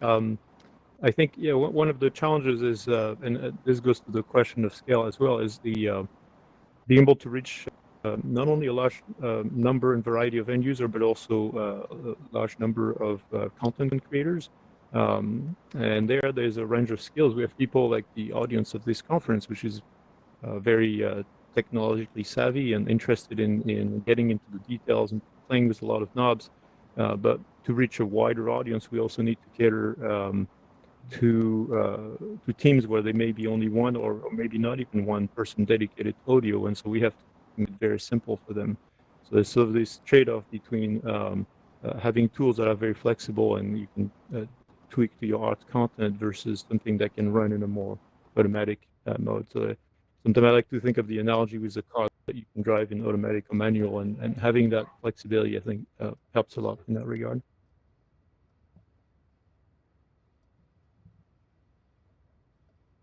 I think, one of the challenges is, and this goes to the question of scale as well, is the being able to reach not only a large number and variety of end user, but also a large number of content creators. And there's a range of skills. We have people like the audience of this conference, which is very technologically savvy and interested in getting into the details and playing with a lot of knobs. But to reach a wider audience, we also need to cater to teams where there may be only one or maybe not even one person dedicated to audio, and so we have to make it very simple for them. So there's sort of this trade-off between having tools that are very flexible and you can tweak to your art content versus something that can run in a more automatic mode. So sometimes I like to think of the analogy with a car that you can drive in automatic or manual, and having that flexibility, I think, helps a lot in that regard.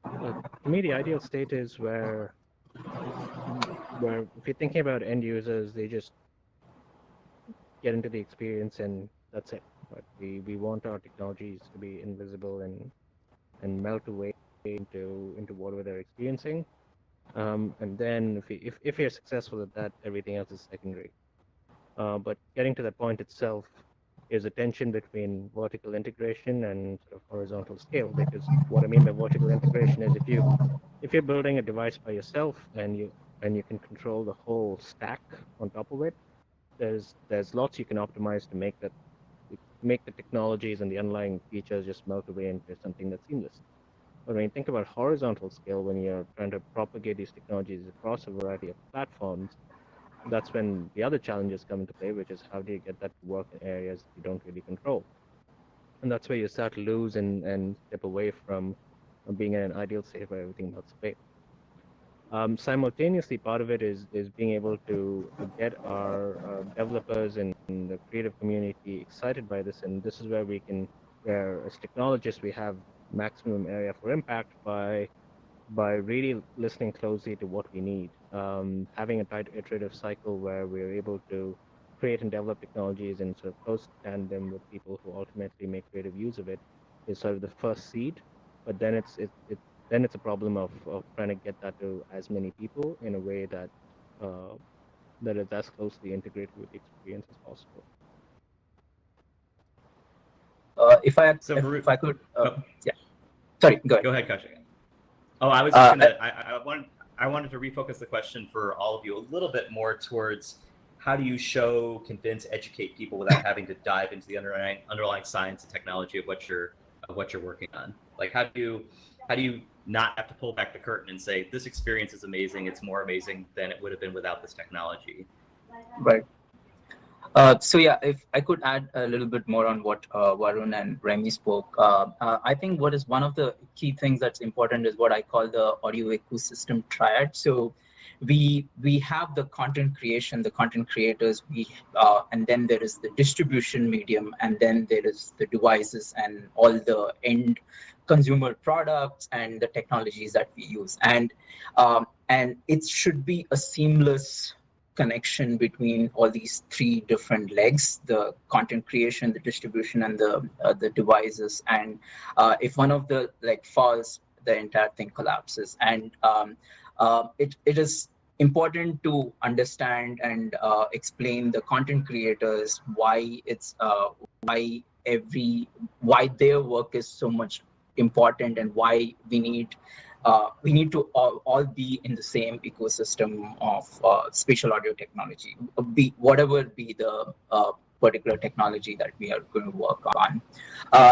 To me, the ideal state is where if you're thinking about end users, they just get into the experience and that's it. But we want our technologies to be invisible and melt away into whatever they're experiencing. And then if you're successful at that, everything else is secondary. But getting to that point itself is a tension between vertical integration and sort of horizontal scale. Because what I mean by vertical integration is if you're building a device by yourself and you can control the whole stack on top of it, there's lots you can optimize to make the technologies and the underlying features just melt away into something that's seamless. But when you think about horizontal scale, when you're trying to propagate these technologies across a variety of platforms, that's when the other challenges come into play, which is how do you get that to work in areas you don't really control. And that's where you start to lose and step away from being in an ideal state where everything melts away. Simultaneously, part of it is being able to get our developers and the creative community excited by this. And this is where as technologists, we have maximum area for impact by by really listening closely to what we need, having a tight iterative cycle where we're able to create and develop technologies in sort of close tandem with people who ultimately make creative use of it is sort of the first seed. But then it's a problem of trying to get that to as many people in a way that that is as closely integrated with the experience as possible. If I could, yeah. Sorry, go ahead. Go ahead, Kaushik. Oh, I was just gonna. I wanted to refocus the question for all of you a little bit more towards how do you show, convince, educate people without having to dive into the underlying science and technology of what you're working on. Like, how do you not have to pull back the curtain and say this experience is amazing? It's more amazing than it would have been without this technology. Right. So yeah, if I could add a little bit more on what Varun and Remy spoke, I think what is one of the key things that's important is what I call the audio ecosystem triad. So we have the content creation, the content creators, and then there is the distribution medium, and then there is the devices and all the end consumer products and the technologies that we use, and it should be a seamless connection between all these three different legs: the content creation, the distribution, and the devices. And if one of the falls, the entire thing collapses. And it is important to understand and explain the content creators why their work is so much important, and why we need to all be in the same ecosystem of spatial audio technology, whatever be the particular technology that we are going to work on.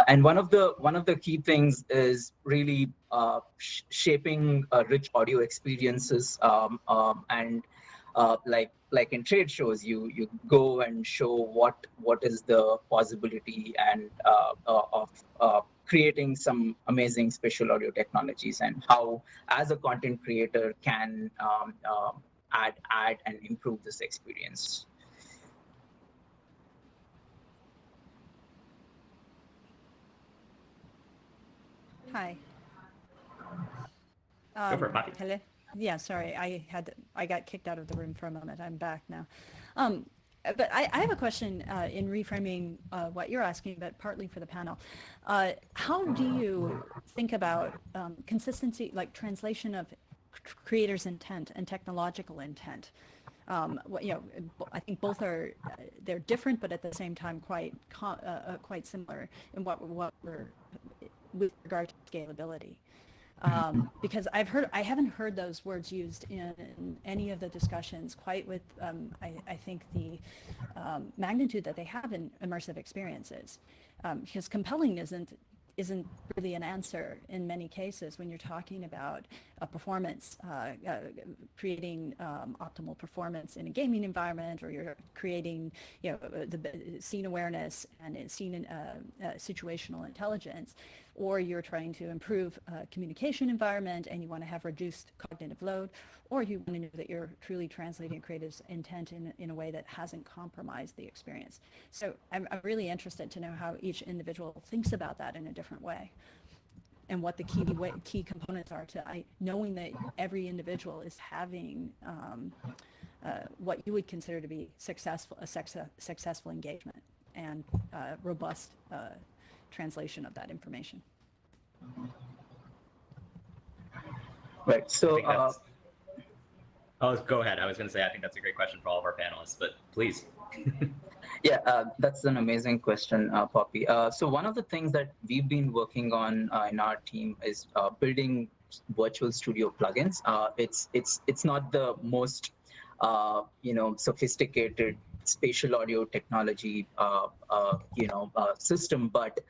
And one of the key things is really shaping rich audio experiences, and like in trade shows, you go and show what is the possibility and of creating some amazing spatial audio technologies, and how as a content creator can add and improve this experience. Hi. Go for it, Poppy. Hello. Yeah, sorry, I got kicked out of the room for a moment. I'm back now. But I have a question in reframing what you're asking, but partly for the panel. How do you think about consistency, like translation of creators' intent and technological intent? I think both are they're different, but at the same time quite similar in what we're with regard to scalability. Because I haven't heard those words used in any of the discussions quite with, I think, the magnitude that they have in immersive experiences. Because compelling isn't really an answer in many cases when you're talking about a performance, creating optimal performance in a gaming environment, or you're creating, the scene awareness and scene situational intelligence, or you're trying to improve a communication environment and you want to have reduced cognitive load, or you want to know that you're truly translating creative's intent in a way that hasn't compromised the experience. So I'm really interested to know how each individual thinks about that in a different way, and what the key components are to knowing that every individual is having what you would consider to be successful engagement and robust translation of that information. Right. So. Oh, go ahead. I was going to say I think that's a great question for all of our panelists, but please. Yeah, that's an amazing question, Poppy. So one of the things that we've been working on in our team is building virtual studio plugins. It's not the most sophisticated spatial audio technology system, but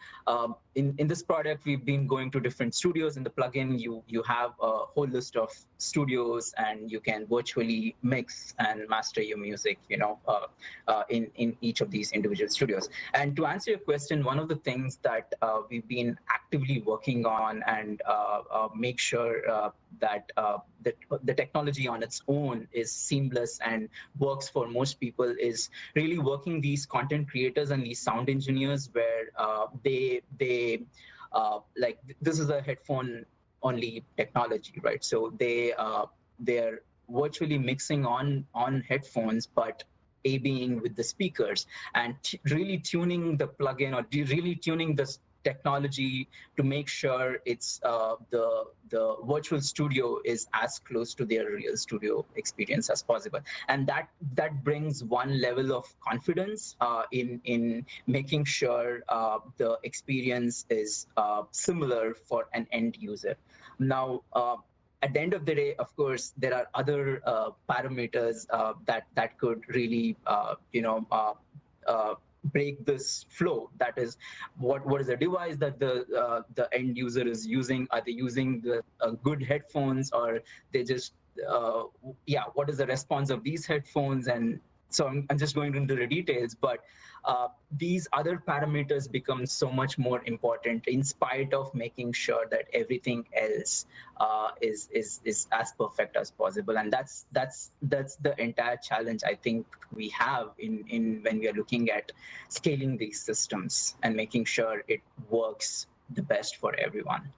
in this product we've been going to different studios. In the plugin you have a whole list of studios, and you can virtually mix and master your music in each of these individual studios. And to answer your question, one of the things that we've been actively working on and make sure that the technology on its own is seamless and works for most people is really working these content creators and these sound engineers, where they like, this is a headphone only technology, right? So they're virtually mixing on headphones, but A/B-ing with the speakers and really tuning the plugin or really tuning the technology to make sure it's the virtual studio is as close to their real studio experience as possible, and that brings one level of confidence in making sure the experience is similar for an end user. Now, at the end of the day, of course, there are other parameters that could really break this flow. That is, what is the device that the end user is using? Are they using the good headphones, or they just what is the response of these headphones? And so I'm just going into the details, but these other parameters become so much more important in spite of making sure that everything else is as perfect as possible. And that's the entire challenge I think we have in when we are looking at scaling these systems and making sure it works the best for everyone.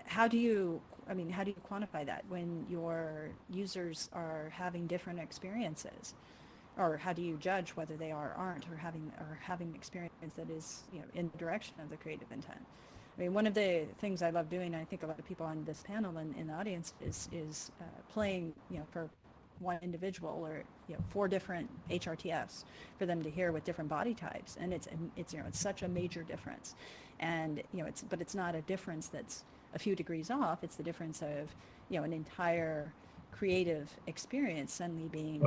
How do you quantify that when your users are having different experiences? Or how do you judge whether they are or aren't, or having an experience that is, in the direction of the creative intent? I mean, one of the things I love doing, and I think a lot of people on this panel and in the audience is playing, for one individual or 4 different HRTFs for them to hear with different body types, and it's such a major difference, and it's not a difference that's a few degrees off. It's the difference of an entire creative experience suddenly being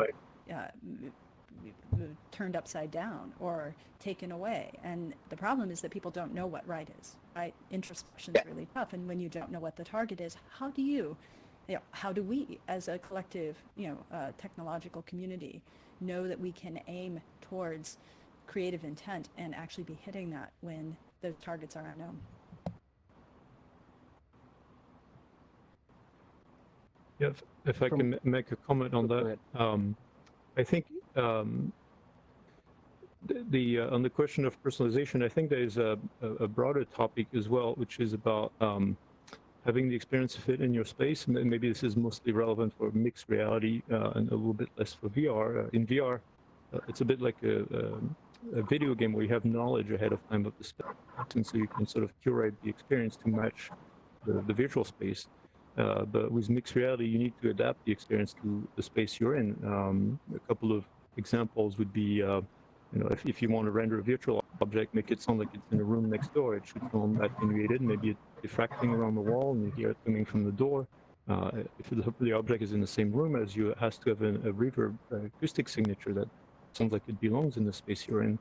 turned upside down or taken away. And the problem is that people don't know what right is. Right? Introspection is really tough, and when you don't know what the target is, how do we as a collective technological community know that we can aim towards creative intent and actually be hitting that when the targets are unknown? Yeah, if I can make a comment on that, I think on the question of personalization, I think there is a broader topic as well, which is about having the experience fit in your space. And maybe this is mostly relevant for mixed reality and a little bit less for VR. In VR, it's a bit like a video game where you have knowledge ahead of time of the space, and so you can sort of curate the experience to match the virtual space. But with mixed reality, you need to adapt the experience to the space you're in. A couple of examples would be, if you want to render a virtual object, make it sound like it's in a room next door. It should sound attenuated, maybe it's diffracting around the wall, and you hear it coming from the door. If the object is in the same room as you, it has to have a reverb acoustic signature that sounds like it belongs in the space you're in.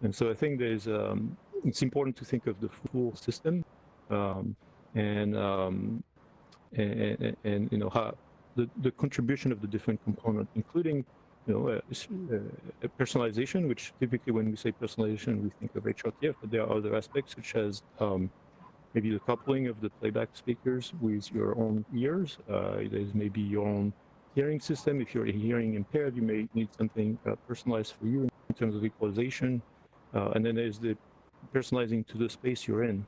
And so I think it's important to think of the full system, and how the contribution of the different components, including personalization, which typically when we say personalization we think of HRTF, but there are other aspects such as maybe the coupling of the playback speakers with your own ears. There's maybe your own hearing system. If you're hearing impaired, you may need something personalized for you in terms of equalization. And then there's the personalizing to the space you're in.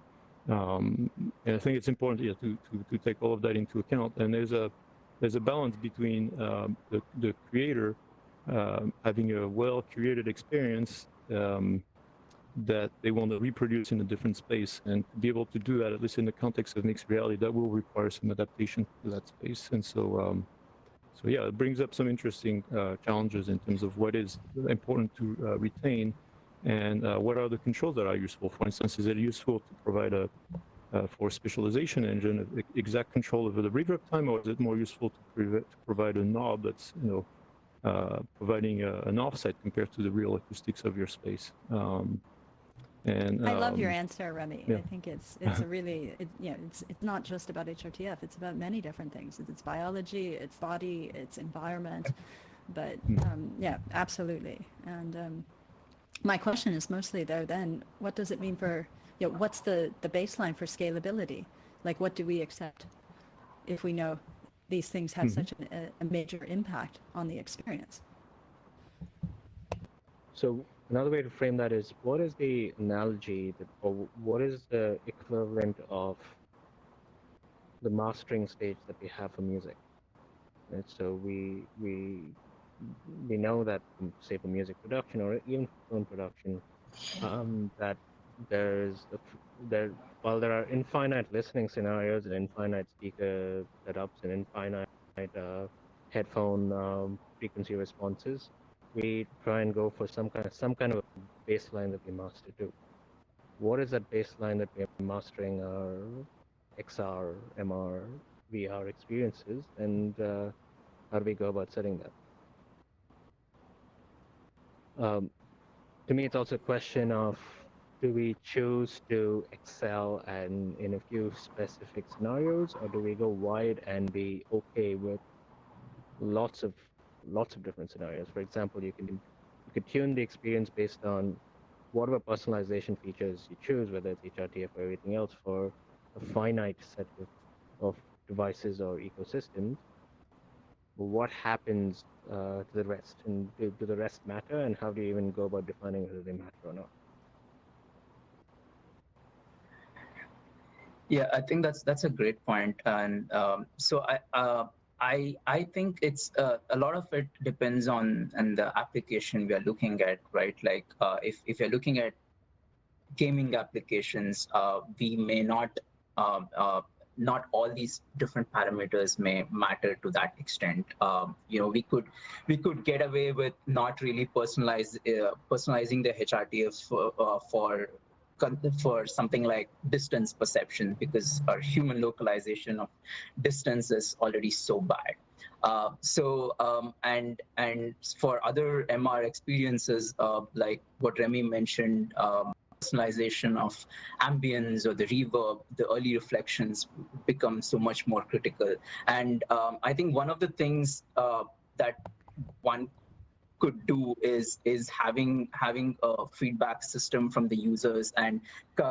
And I think it's important to take all of that into account. And there's a balance between the creator having a well-curated experience that they want to reproduce in a different space, and to be able to do that, at least in the context of mixed reality, that will require some adaptation to that space. And so, yeah, it brings up some interesting challenges in terms of what is important to retain, and what are the controls that are useful. For instance, is it useful to provide for spatialization engine exact control over the reverb time, or is it more useful to provide a knob that's providing an offset compared to the real acoustics of your space? And I love your answer, Remy. Yeah. I think it's a really it's not just about HRTF. It's about many different things. It's biology, it's body, it's environment, but yeah, absolutely. And my question is mostly there. Then, what does it mean for what's the baseline for scalability? Like, what do we accept if we know these things have such a major impact on the experience? So another way to frame that is, what is the analogy that, or what is the equivalent of the mastering stage that we have for music? Right? So we know that, say, for music production or even film production, that there while there are infinite listening scenarios and infinite speaker setups and infinite headphone frequency responses, we try and go for some kind of a baseline that we master to. What is that baseline that we're mastering our XR, MR, VR experiences, and how do we go about setting that? To me, it's also a question of, do we choose to excel in a few specific scenarios, or do we go wide and be okay with lots of different scenarios? For example, you could tune the experience based on whatever personalization features you choose, whether it's HRTF or everything else, for a finite set of devices or ecosystems. But what happens to the rest, and do the rest matter, and how do you even go about defining whether they matter or not? Yeah, I think that's a great point, and so I think it's a lot of it depends on the application we are looking at, right? Like if you're looking at gaming applications, we may not not all these different parameters may matter to that extent. We could get away with not really personalizing the HRTF for something like distance perception, because our human localization of distance is already so bad. And for other MR experiences, like what Remy mentioned, personalization of ambience or the reverb, the early reflections become so much more critical. And I think one of the things that one could do is having a feedback system from the users, and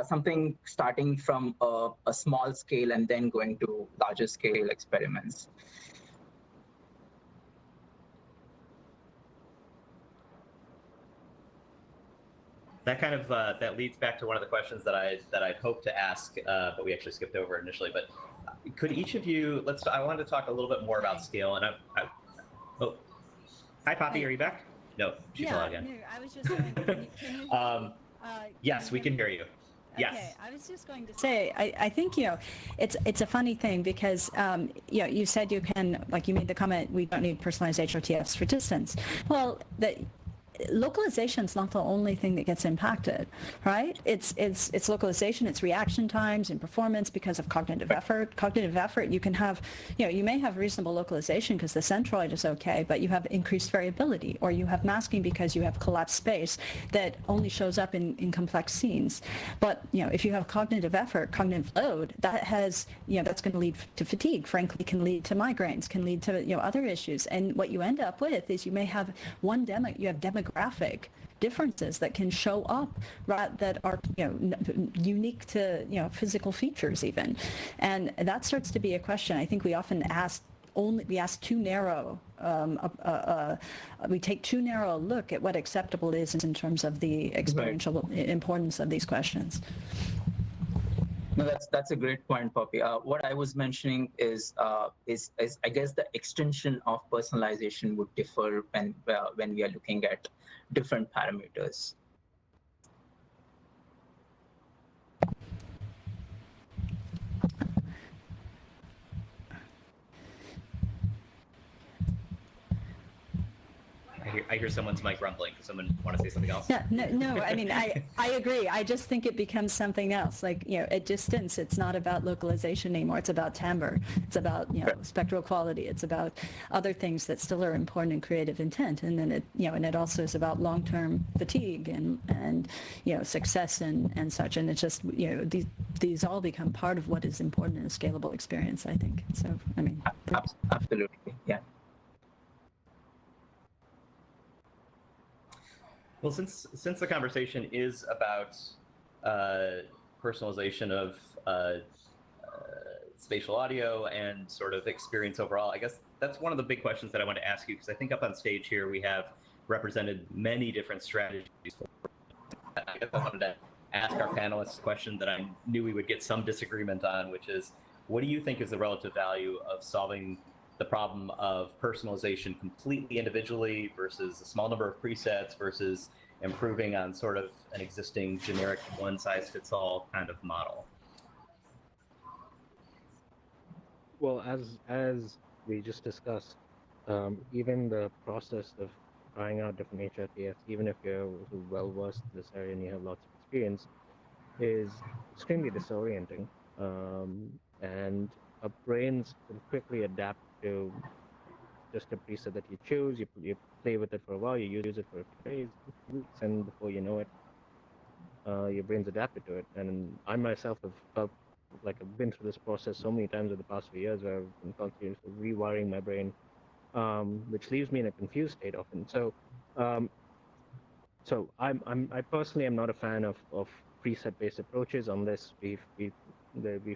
something starting from a small scale and then going to larger scale experiments. That kind of that leads back to one of the questions that I'd hoped to ask, but we actually skipped over initially. But could each of you I wanted to talk a little bit more about scale. And oh, hi Poppy, are you back? No, she's not again. No, I was just going. Can you yes, we can hear you. Yes. Okay, I was just going to say, I think, it's a funny thing because, you said you can, like you made the comment, we don't need personalized HRTFs for distance. Well, localization is not the only thing that gets impacted, right? It's localization, it's reaction times and performance because of cognitive effort. Cognitive effort, you can have, you may have reasonable localization because the centroid is okay, but you have increased variability, or you have masking because you have collapsed space that only shows up in complex scenes. But, if you have cognitive effort, cognitive load, that has, that's going to lead to fatigue, frankly, can lead to migraines, can lead to, other issues. And what you end up with is you may have demographic differences that can show up that are unique to physical features even, and that starts to be a question. I think we often too narrow. We take too narrow a look at what acceptable is in terms of the experiential importance of these questions. No, that's a great point, Poppy. What I was mentioning is I guess the extension of personalization would differ when we are looking at different parameters. I hear someone's mic rumbling. Does someone want to say something else? Yeah, no. I mean, I agree. I just think it becomes something else. Like, at distance, it's not about localization anymore. It's about timbre. It's about, spectral quality. It's about other things that still are important in creative intent. And then and it also is about long-term fatigue and success and such. And it's just, these all become part of what is important in a scalable experience, I think. So, I mean. Absolutely, yeah. Well, since the conversation is about personalization of spatial audio and sort of experience overall, I guess that's one of the big questions that I want to ask you, because I think up on stage here we have represented many different strategies. I guess I wanted to ask our panelists a question that I knew we would get some disagreement on, which is, what do you think is the relative value of solving the problem of personalization completely individually versus a small number of presets versus improving on sort of an existing generic one-size-fits-all kind of model? Well, as we just discussed, even the process of trying out different HRTFs, even if you're well versed in this area and you have lots of experience, is extremely disorienting. And our brains can quickly adapt to just a preset that you choose. You play with it for a while, you use it for a few days, weeks, and before you know it, your brain's adapted to it. And I myself have felt like I've been through this process so many times in the past few years where I've been constantly rewiring my brain, which leaves me in a confused state often. So, I personally am not a fan of preset-based approaches unless we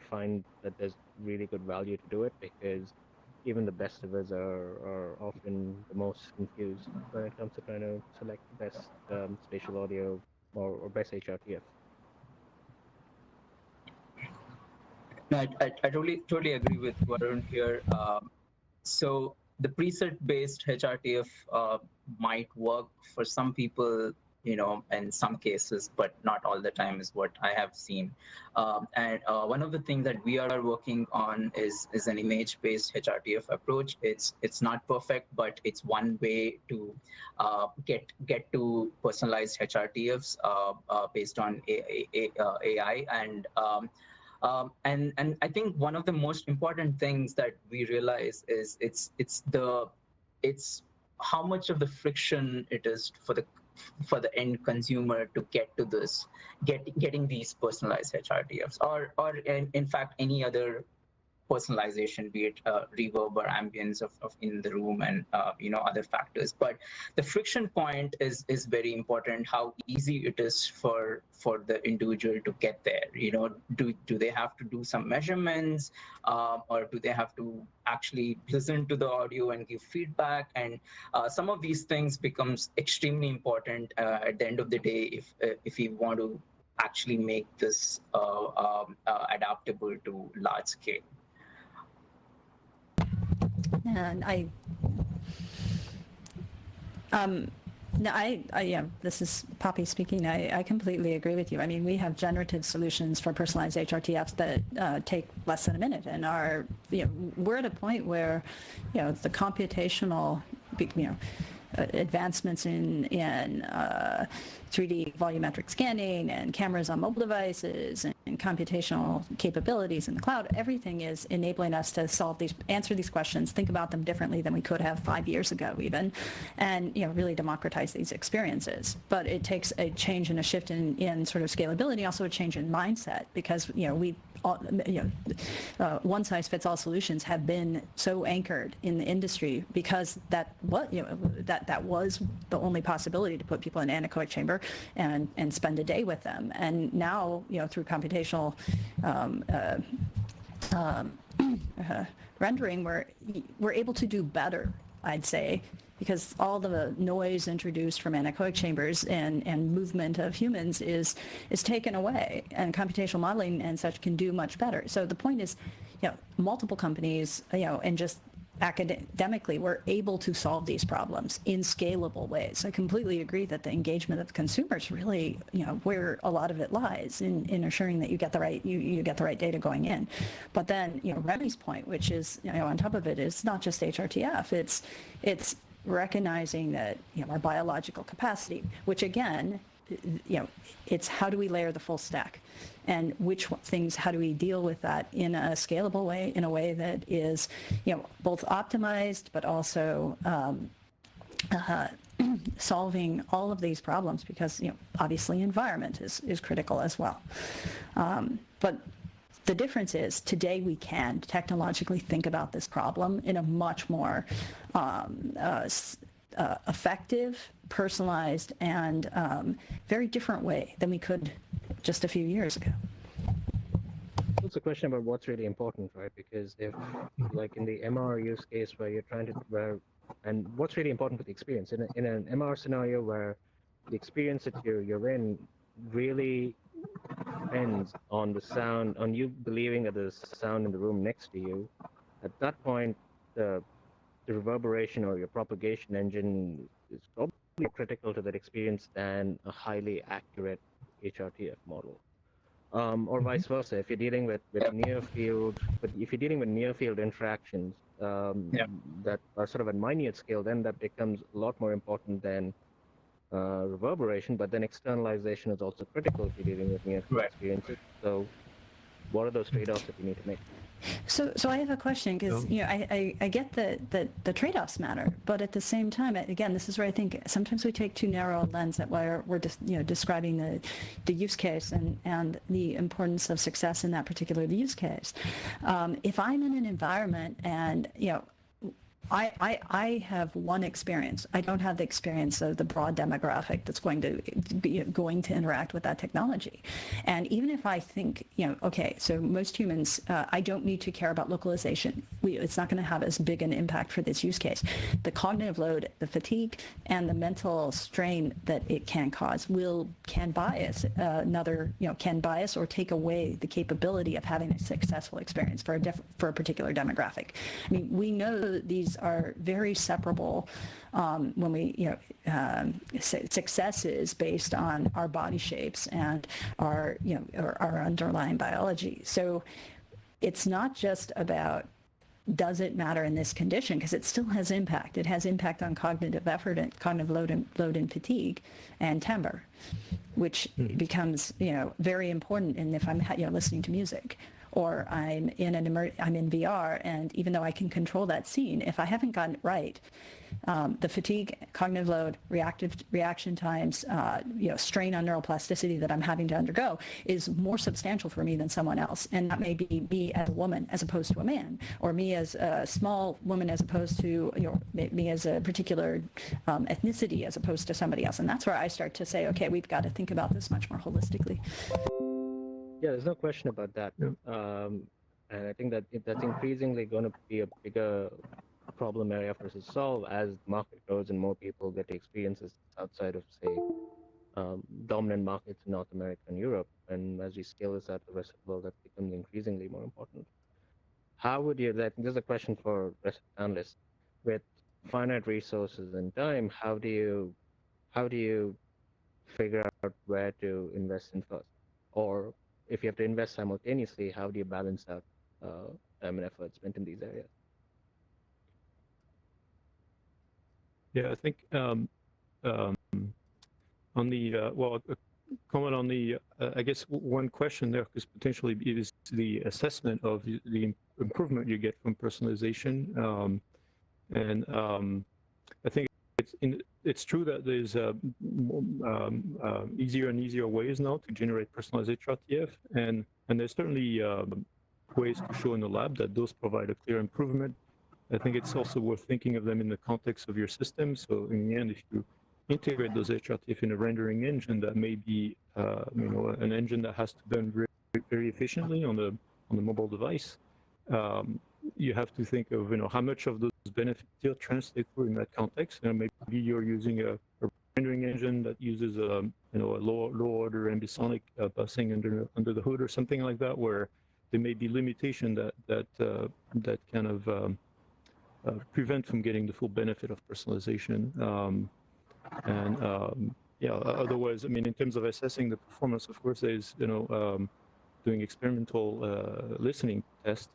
find that there's really good value to do it, because even the best of us are often the most confused when it comes to trying to select the best spatial audio or best HRTF. No, I totally agree with Varun here. So the preset-based HRTF might work for some people, in some cases, but not all the time is what I have seen. And one of the things that we are working on is an image-based HRTF approach. It's not perfect, but it's one way to get to personalized HRTFs based on AI. And I think one of the most important things that we realize is it's how much of the friction it is for the end consumer to get to this, getting these personalized HRTFs, or in fact any other personalization, be it reverb or ambience of in the room and other factors. But the friction point is very important. How easy it is for the individual to get there. Do they have to do some measurements, or do they have to actually listen to the audio and give feedback? And some of these things becomes extremely important at the end of the day if you want to actually make this adaptable to large scale. And this is Poppy speaking. I completely agree with you. I mean, we have generative solutions for personalized HRTFs that take less than a minute, and we're at a point where, the computational, advancements in 3D volumetric scanning and cameras on mobile devices and computational capabilities in the cloud, everything is enabling us to answer these questions, think about them differently than we could have 5 years ago even, and really democratize these experiences. But it takes a change and a shift in sort of scalability, also a change in mindset, because one-size-fits-all solutions have been so anchored in the industry because that was the only possibility to put people in an anechoic chamber and spend a day with them. And now, through computational rendering, we're able to do better, I'd say, because all the noise introduced from anechoic chambers and movement of humans is taken away, and computational modeling and such can do much better. So the point is, multiple companies, and just academically, we're able to solve these problems in scalable ways. I completely agree that the engagement of consumers really, where a lot of it lies in ensuring that you get the right you get the right data going in. But then, Remy's point, which is, on top of it, is not just HRTF. It's recognizing that our biological capacity, which again, it's how do we layer the full stack, and how do we deal with that in a scalable way, in a way that is both optimized but also solving all of these problems, because obviously environment is critical as well. But the difference is, today we can technologically think about this problem in a much more effective, personalized, and very different way than we could just a few years ago. It's a question about what's really important, right? Because if, like in the MR use case where and what's really important for the experience in an MR scenario where the experience that you're in really depends on the sound, on you believing that there's sound in the room next to you. At that point, the reverberation or your propagation engine is probably more critical to that experience than a highly accurate HRTF model. Or vice versa, if you're dealing with near field, but if you're dealing with near field interactions that are sort of at minute scale, then that becomes a lot more important than reverberation. But then externalization is also critical if you're dealing with near field experiences. So, what are those trade-offs that you need to make? So I have a question because I get that the trade-offs matter, but at the same time, again, this is where I think sometimes we take too narrow a lens at where we're just describing the use case and the importance of success in that particular use case. If I'm in an environment and I have one experience. I don't have the experience of the broad demographic that's going to interact with that technology. And even if I think, okay, so most humans, I don't need to care about localization. It's not going to have as big an impact for this use case. The cognitive load, the fatigue, and the mental strain that it can cause can bias can bias or take away the capability of having a successful experience for a particular demographic. I mean, we know that these are very separable when we, success is based on our body shapes and our underlying biology. So it's not just about does it matter in this condition, because it still has impact. It has impact on cognitive effort and cognitive load and fatigue and timbre, which becomes, very important. And if I'm, listening to music, or I'm in VR, and even though I can control that scene, if I haven't gotten it right, the fatigue, cognitive load, reaction times, strain on neuroplasticity that I'm having to undergo is more substantial for me than someone else. And that may be me as a woman as opposed to a man, or me as a small woman as opposed to, me as a particular ethnicity as opposed to somebody else. And that's where I start to say, okay, we've got to think about this much more holistically. Yeah, there's no question about that. And I think that that's increasingly going to be a bigger problem area for us to solve as the market grows and more people get experiences outside of, say, dominant markets in North America and Europe. And as we scale this out to the rest of the world, that becomes increasingly more important. How would you, this is a question for rest of the analysts, with finite resources and time, how do you figure out where to invest in first? Or if you have to invest simultaneously, how do you balance out time and effort spent in these areas? Yeah, I think on the comment on the I guess one question there, because potentially it is the assessment of the improvement you get from personalization, and I think it's true that there's easier and easier ways now to generate personalized HRTF, and there's certainly ways to show in the lab that those provide a clear improvement. I think it's also worth thinking of them in the context of your system. So in the end, if you integrate those HRTF in a rendering engine, that may be an engine that has to run very, very efficiently on the mobile device. You have to think of how much of those benefits still translate through in that context. Maybe you're using a rendering engine that uses a low order ambisonic busing under the hood or something like that, where there may be limitation that kind of prevent from getting the full benefit of personalization. Otherwise, I mean, in terms of assessing the performance, of course, there's doing experimental listening tests.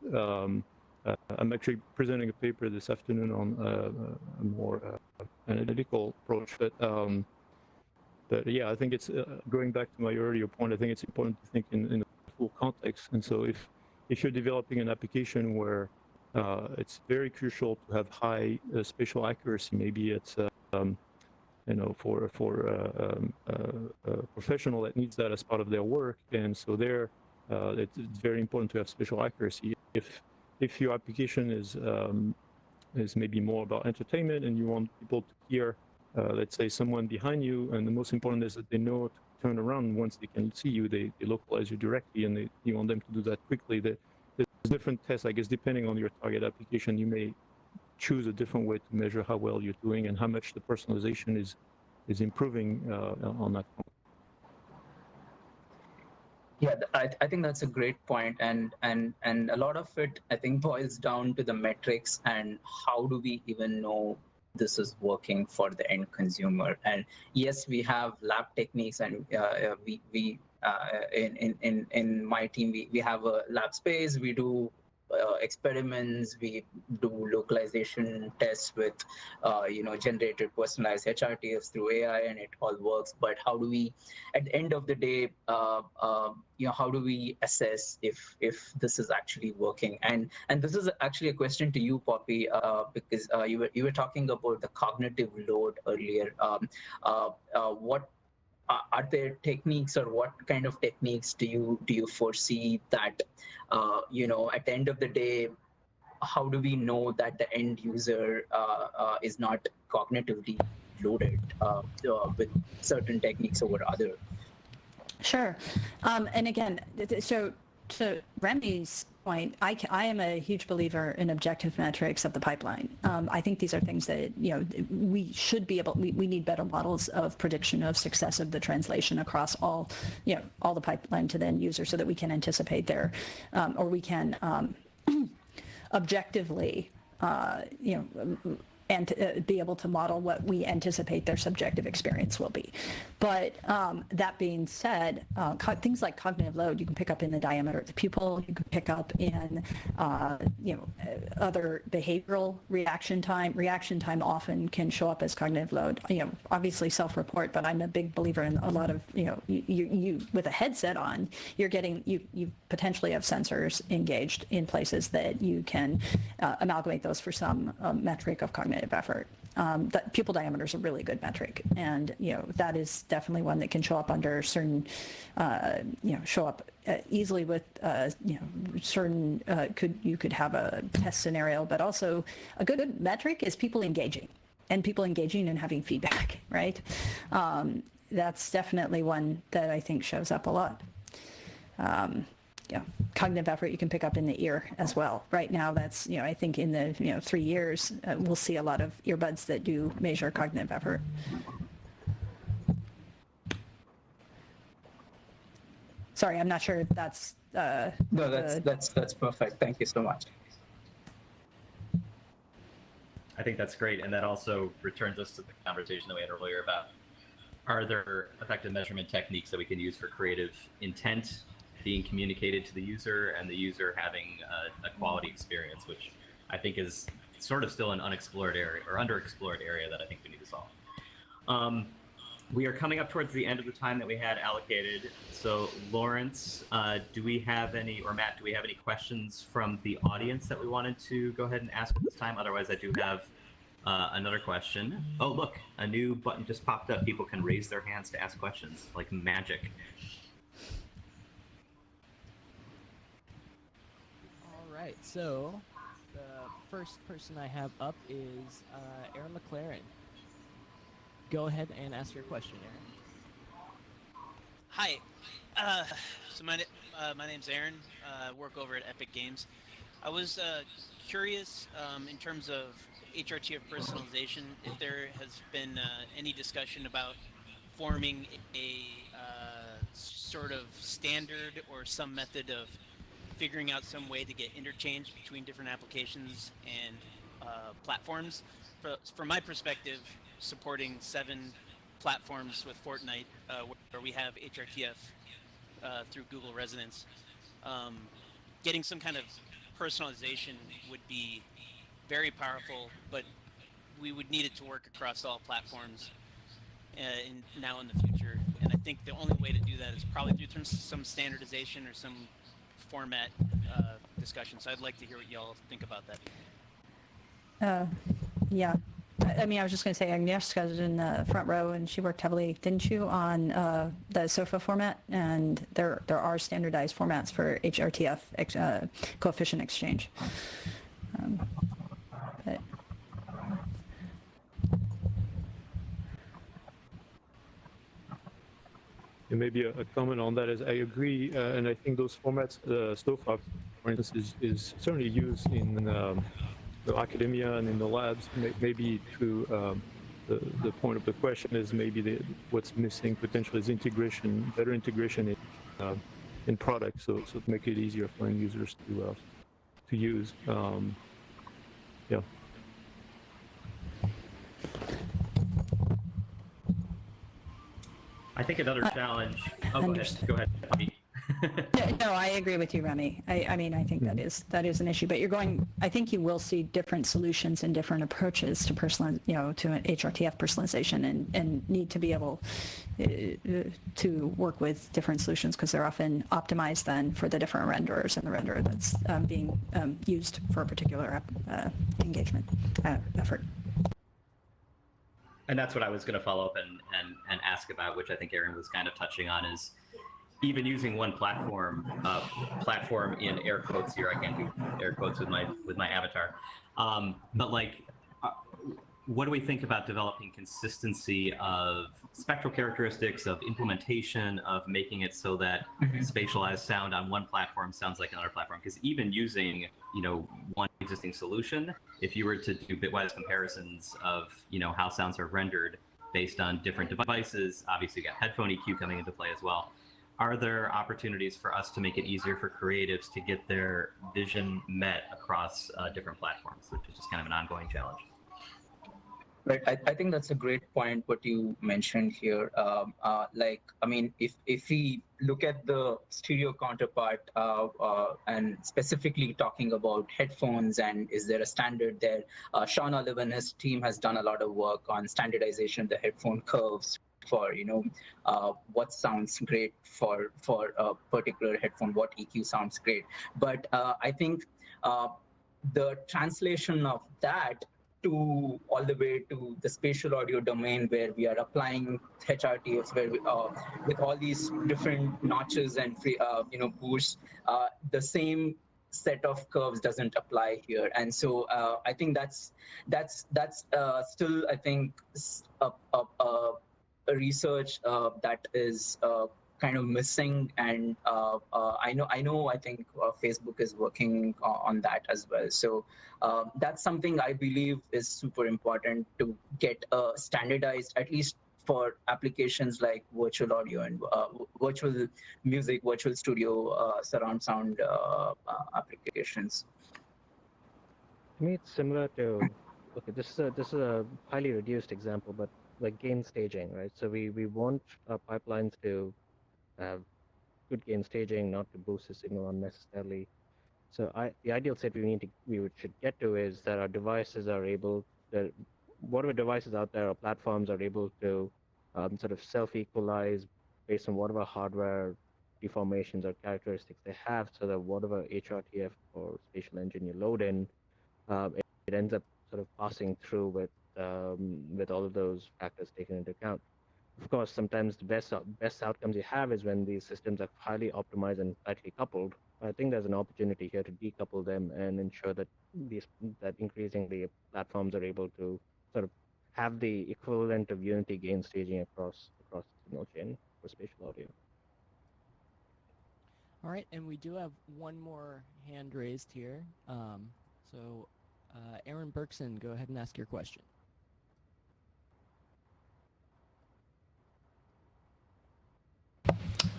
I'm actually presenting a paper this afternoon on a more analytical approach, but yeah, I think it's going back to my earlier point. I think it's important to think in the full context. And so if you're developing an application where it's very crucial to have high spatial accuracy, maybe it's for a professional that needs that as part of their work, and so it's very important to have spatial accuracy. If your application is maybe more about entertainment and you want people to hear, let's say, someone behind you, and the most important is that they know to turn around once they can see you, they localize you directly, and you want them to do that quickly. There's different tests, I guess, depending on your target application. You may choose a different way to measure how well you're doing and how much the personalization is improving on that. Yeah, I think that's a great point, and a lot of it I think boils down to the metrics and how do we even know this is working for the end consumer. And yes, we have lab techniques, and we in my team we have a lab space. We do experiments, we do localization tests with generated personalized HRTFs through AI, and it all works. But how do we, at the end of the day, how do we assess if this is actually working? And this is actually a question to you, Poppy, because you were talking about the cognitive load earlier. What are there techniques, or what kind of techniques do you foresee that at the end of the day, how do we know that the end user is not cognitively loaded with certain techniques over other? Sure. And again, so to Remy's point, I am a huge believer in objective metrics of the pipeline. I think these are things that, we should be able, we need better models of prediction of success of the translation across all the pipeline to the end user, so that we can anticipate their, or we can objectively, and be able to model what we anticipate their subjective experience will be. But that being said, things like cognitive load, you can pick up in the diameter of the pupil, you can pick up in other behavioral reaction time. Reaction time often can show up as cognitive load. Obviously self-report, but I'm a big believer in a lot of, you with a headset on, you're getting, you potentially have sensors engaged in places that you can amalgamate those for some metric of cognitive effort. That pupil diameter is a really good metric, and that is definitely one that can show up under certain, show up easily with certain. You could have a test scenario, but also a good metric is people engaging, and having feedback. Right, that's definitely one that I think shows up a lot. Cognitive effort you can pick up in the ear as well. Right now, that's, I think in the 3 years, we'll see a lot of earbuds that do measure cognitive effort. Sorry, I'm not sure if that's... No, that's perfect. Thank you so much. I think that's great, and that also returns us to the conversation that we had earlier about, are there effective measurement techniques that we can use for creative intent being communicated to the user, and the user having a quality experience, which I think is sort of still an unexplored area, or underexplored area, that I think we need to solve. We are coming up towards the end of the time that we had allocated. So Lawrence, do we have any, or Matt, do we have any questions from the audience that we wanted to go ahead and ask at this time? Otherwise, I do have another question. Oh, look, a new button just popped up. People can raise their hands to ask questions, like magic. Right, so the first person I have up is Aaron McLaren. Go ahead and ask your question, Aaron. Hi, so my name's Aaron. I work over at Epic Games. I was curious in terms of HRTF personalization, if there has been any discussion about forming a sort of standard or some method of figuring out some way to get interchange between different applications and platforms. From my perspective, supporting 7 platforms with Fortnite, where we have HRTF through Google Resonance, getting some kind of personalization would be very powerful, but we would need it to work across all platforms now in the future. And I think the only way to do that is probably through some standardization or some format discussion. So I'd like to hear what y'all think about that. Yeah. I mean, I was just going to say, Agnieszka was in the front row, and she worked heavily, didn't you, on the SOFA format? And there are standardized formats for HRTF coefficient exchange. But And maybe a comment on that is, I agree, and I think those formats, SOFA, for instance, is certainly used in the academia and in the labs. Maybe to the point of the question is maybe what's missing potentially is integration, better integration in products, so to make it easier for end users to use. Yeah. I think another challenge. Oh, go ahead. Go ahead. No, I agree with you, Remy. I mean, I think that is an issue. But I think you will see different solutions and different approaches to to an HRTF personalization, and need to be able to work with different solutions because they're often optimized then for the different renderers and the renderer that's being used for a particular engagement effort. And that's what I was going to follow up and ask about, which I think Aaron was kind of touching on, is even using one platform in air quotes here. I can't do air quotes with my avatar, but like, what do we think about developing consistency of spectral characteristics, of implementation, of making it so that spatialized sound on one platform sounds like another platform? Because even using one existing solution, if you were to do bitwise comparisons of how sounds are rendered based on different devices, obviously you got headphone EQ coming into play as well. Are there opportunities for us to make it easier for creatives to get their vision met across different platforms, which is just kind of an ongoing challenge? Right. I think that's a great point what you mentioned here. Like, I mean, if we look at the stereo counterpart and specifically talking about headphones and is there a standard there, Sean Oliver and his team has done a lot of work on standardization, the headphone curves for what sounds great for a particular headphone, what EQ sounds great. But I think the translation of that to all the way to the spatial audio domain where we are applying HRTFs where with all these different notches and boosts, the same set of curves doesn't apply here, and so I think that's still I think a research that is kind of missing, and I think Facebook is working on that as well. So that's something I believe is super important to get standardized, at least for applications like virtual audio and virtual music, virtual studio, surround sound applications. To me, it's similar to, okay, this is a highly reduced example, but like gain staging, right? So we want our pipelines to have good gain staging, not to boost the signal unnecessarily. So the ideal state we should get to is that our devices are able, that whatever devices out there or platforms are able to sort of self-equalize based on whatever hardware deformations or characteristics they have, so that whatever HRTF or spatial engine you load in, it ends up sort of passing through with all of those factors taken into account. Of course, sometimes the best outcomes you have is when these systems are highly optimized and tightly coupled. I think there's an opportunity here to decouple them and ensure that increasingly platforms are able to sort of have the equivalent of unity gain staging across the signal chain for spatial audio. All right, and we do have one more hand raised here. Aaron Berkson, go ahead and ask your question.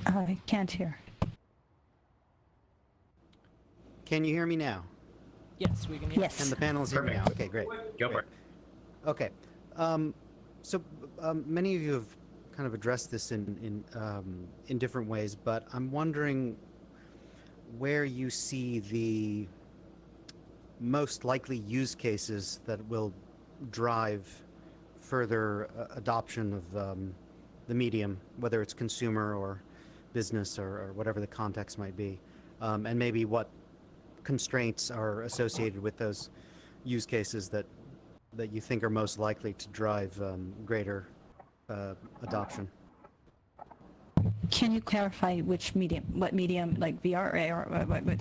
I can't hear. Can you hear me now? Yes, we can hear. Yes. And the panel's here now. Okay, great. Go for it. Okay. Many of you have kind of addressed this in different ways, but I'm wondering where you see the most likely use cases that will drive further adoption of the medium, whether it's consumer or business or whatever the context might be, and maybe what constraints are associated with those use cases that you think are most likely to drive greater adoption. Can you clarify which medium? What medium, like VR, AR? What?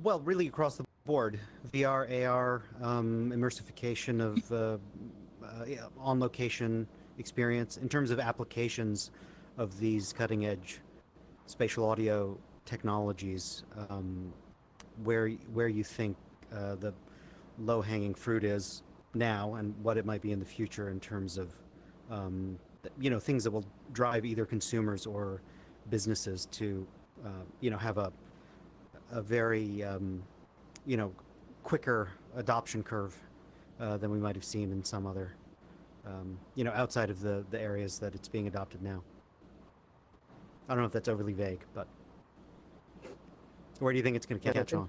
Well, really across the board, VR, AR, immersification of on-location experience in terms of applications of these cutting-edge spatial audio technologies, where you think the low-hanging fruit is now and what it might be in the future in terms of things that will drive either consumers or businesses to have a very quicker adoption curve than we might have seen in some other outside of the areas that it's being adopted now. I don't know if that's overly vague, but where do you think it's going to catch on?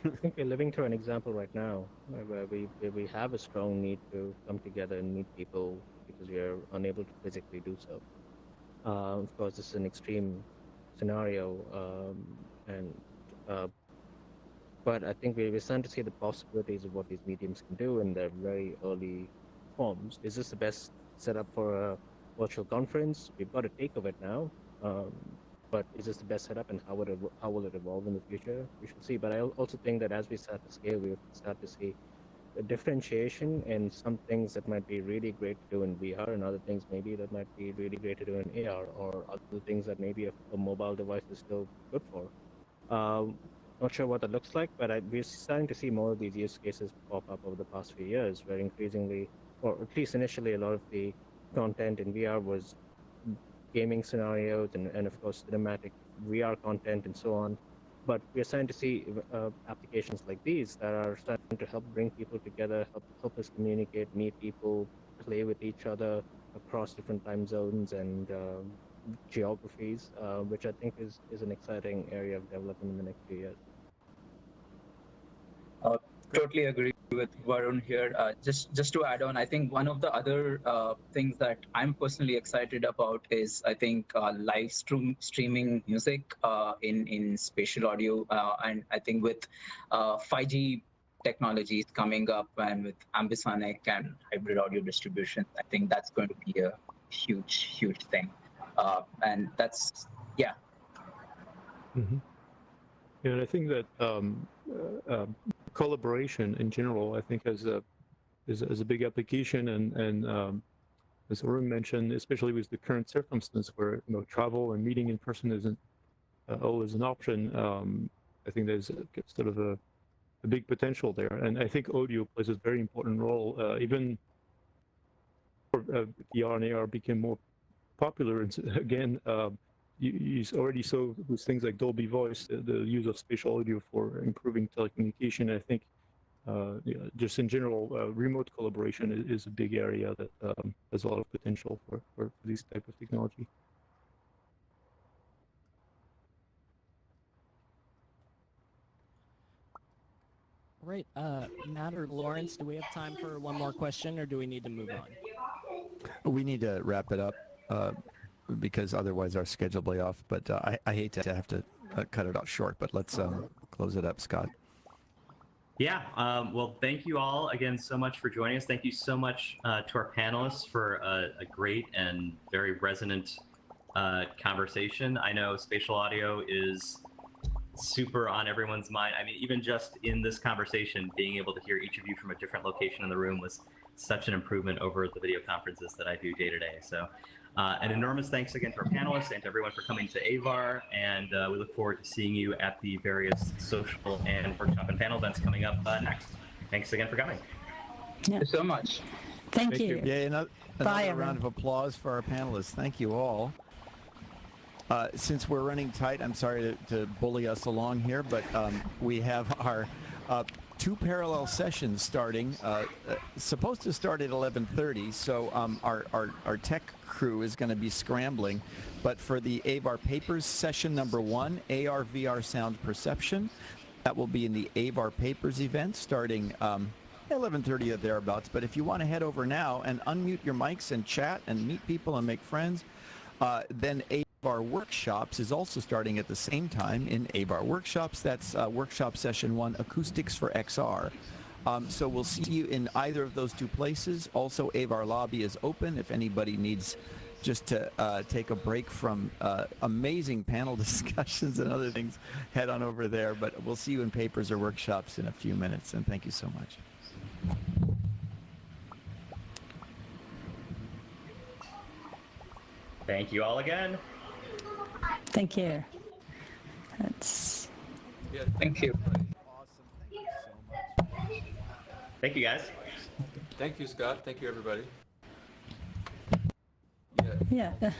I think we're living through an example right now where we have a strong need to come together and meet people because we are unable to physically do so. Of course, this is an extreme scenario, but I think we're starting to see the possibilities of what these mediums can do in their very early forms. Is this the best setup for a virtual conference? We've got a take of it now. But is this the best setup, and how will it evolve in the future? We should see. But I also think that as we start to scale, we start to see a differentiation in some things that might be really great to do in VR, and other things maybe that might be really great to do in AR, or other things that maybe a mobile device is still good for. Not sure what that looks like, but we're starting to see more of these use cases pop up over the past few years, where increasingly, or at least initially, a lot of the content in VR was gaming scenarios and of course cinematic VR content and so on. But we're starting to see applications like these that are starting to help bring people together, help us communicate, meet people, play with each other across different time zones and geographies, which I think is an exciting area of development in the next few years. Totally agree with Varun here. Just to add on, I think one of the other things that I'm personally excited about is I think live streaming music in spatial audio, and I think with 5G technologies coming up and with ambisonic and hybrid audio distribution, I think that's going to be a huge thing, and that's yeah. Mm-hmm. Yeah, and I think that collaboration in general, I think, is a big application, and as Arun mentioned, especially with the current circumstance where travel and meeting in person isn't always an option. I think there's sort of a big potential there, and I think audio plays a very important role. Even VR and AR became more popular, and again. You already saw with things like Dolby Voice, the use of spatial audio for improving telecommunication. I think just in general, remote collaboration is a big area that has a lot of potential for this type of technology. Right. Matt or Lawrence, do we have time for one more question, or do we need to move on? We need to wrap it up. Because otherwise our schedule will be off. But I hate to have to cut it off short, but let's close it up, Scott. Yeah, well, thank you all again so much for joining us. Thank you so much to our panelists for a great and very resonant conversation. I know spatial audio is super on everyone's mind. I mean, even just in this conversation, being able to hear each of you from a different location in the room was such an improvement over the video conferences that I do day to day. So an enormous thanks again to our panelists and to everyone for coming to AVAR, and we look forward to seeing you at the various social and workshop and panel events coming up next. Thanks again for coming. Thank you so much. Thank you. Yeah, another Bye, round of applause for our panelists. Thank you all. Since we're running tight, I'm sorry to bully us along here, but we have our 2 parallel sessions starting, supposed to start at 11:30, so our tech crew is going to be scrambling. But for the AVAR Papers session number 1, AR VR sound perception, that will be in the AVAR Papers event starting 11:30 or thereabouts. But if you want to head over now and unmute your mics and chat and meet people and make friends, then AVAR Workshops is also starting at the same time in AVAR Workshops. That's workshop session 1, Acoustics for XR. So we'll see you in either of those 2 places. Also, AVAR Lobby is open if anybody needs just to take a break from amazing panel discussions and other things. Head on over there. But we'll see you in Papers or Workshops in a few minutes. And thank you so much. Thank you all again. Thank you. That's. Thank you. Awesome. Thank you so much. Thank you, guys. Thank you, Scott. Thank you, everybody. Yeah.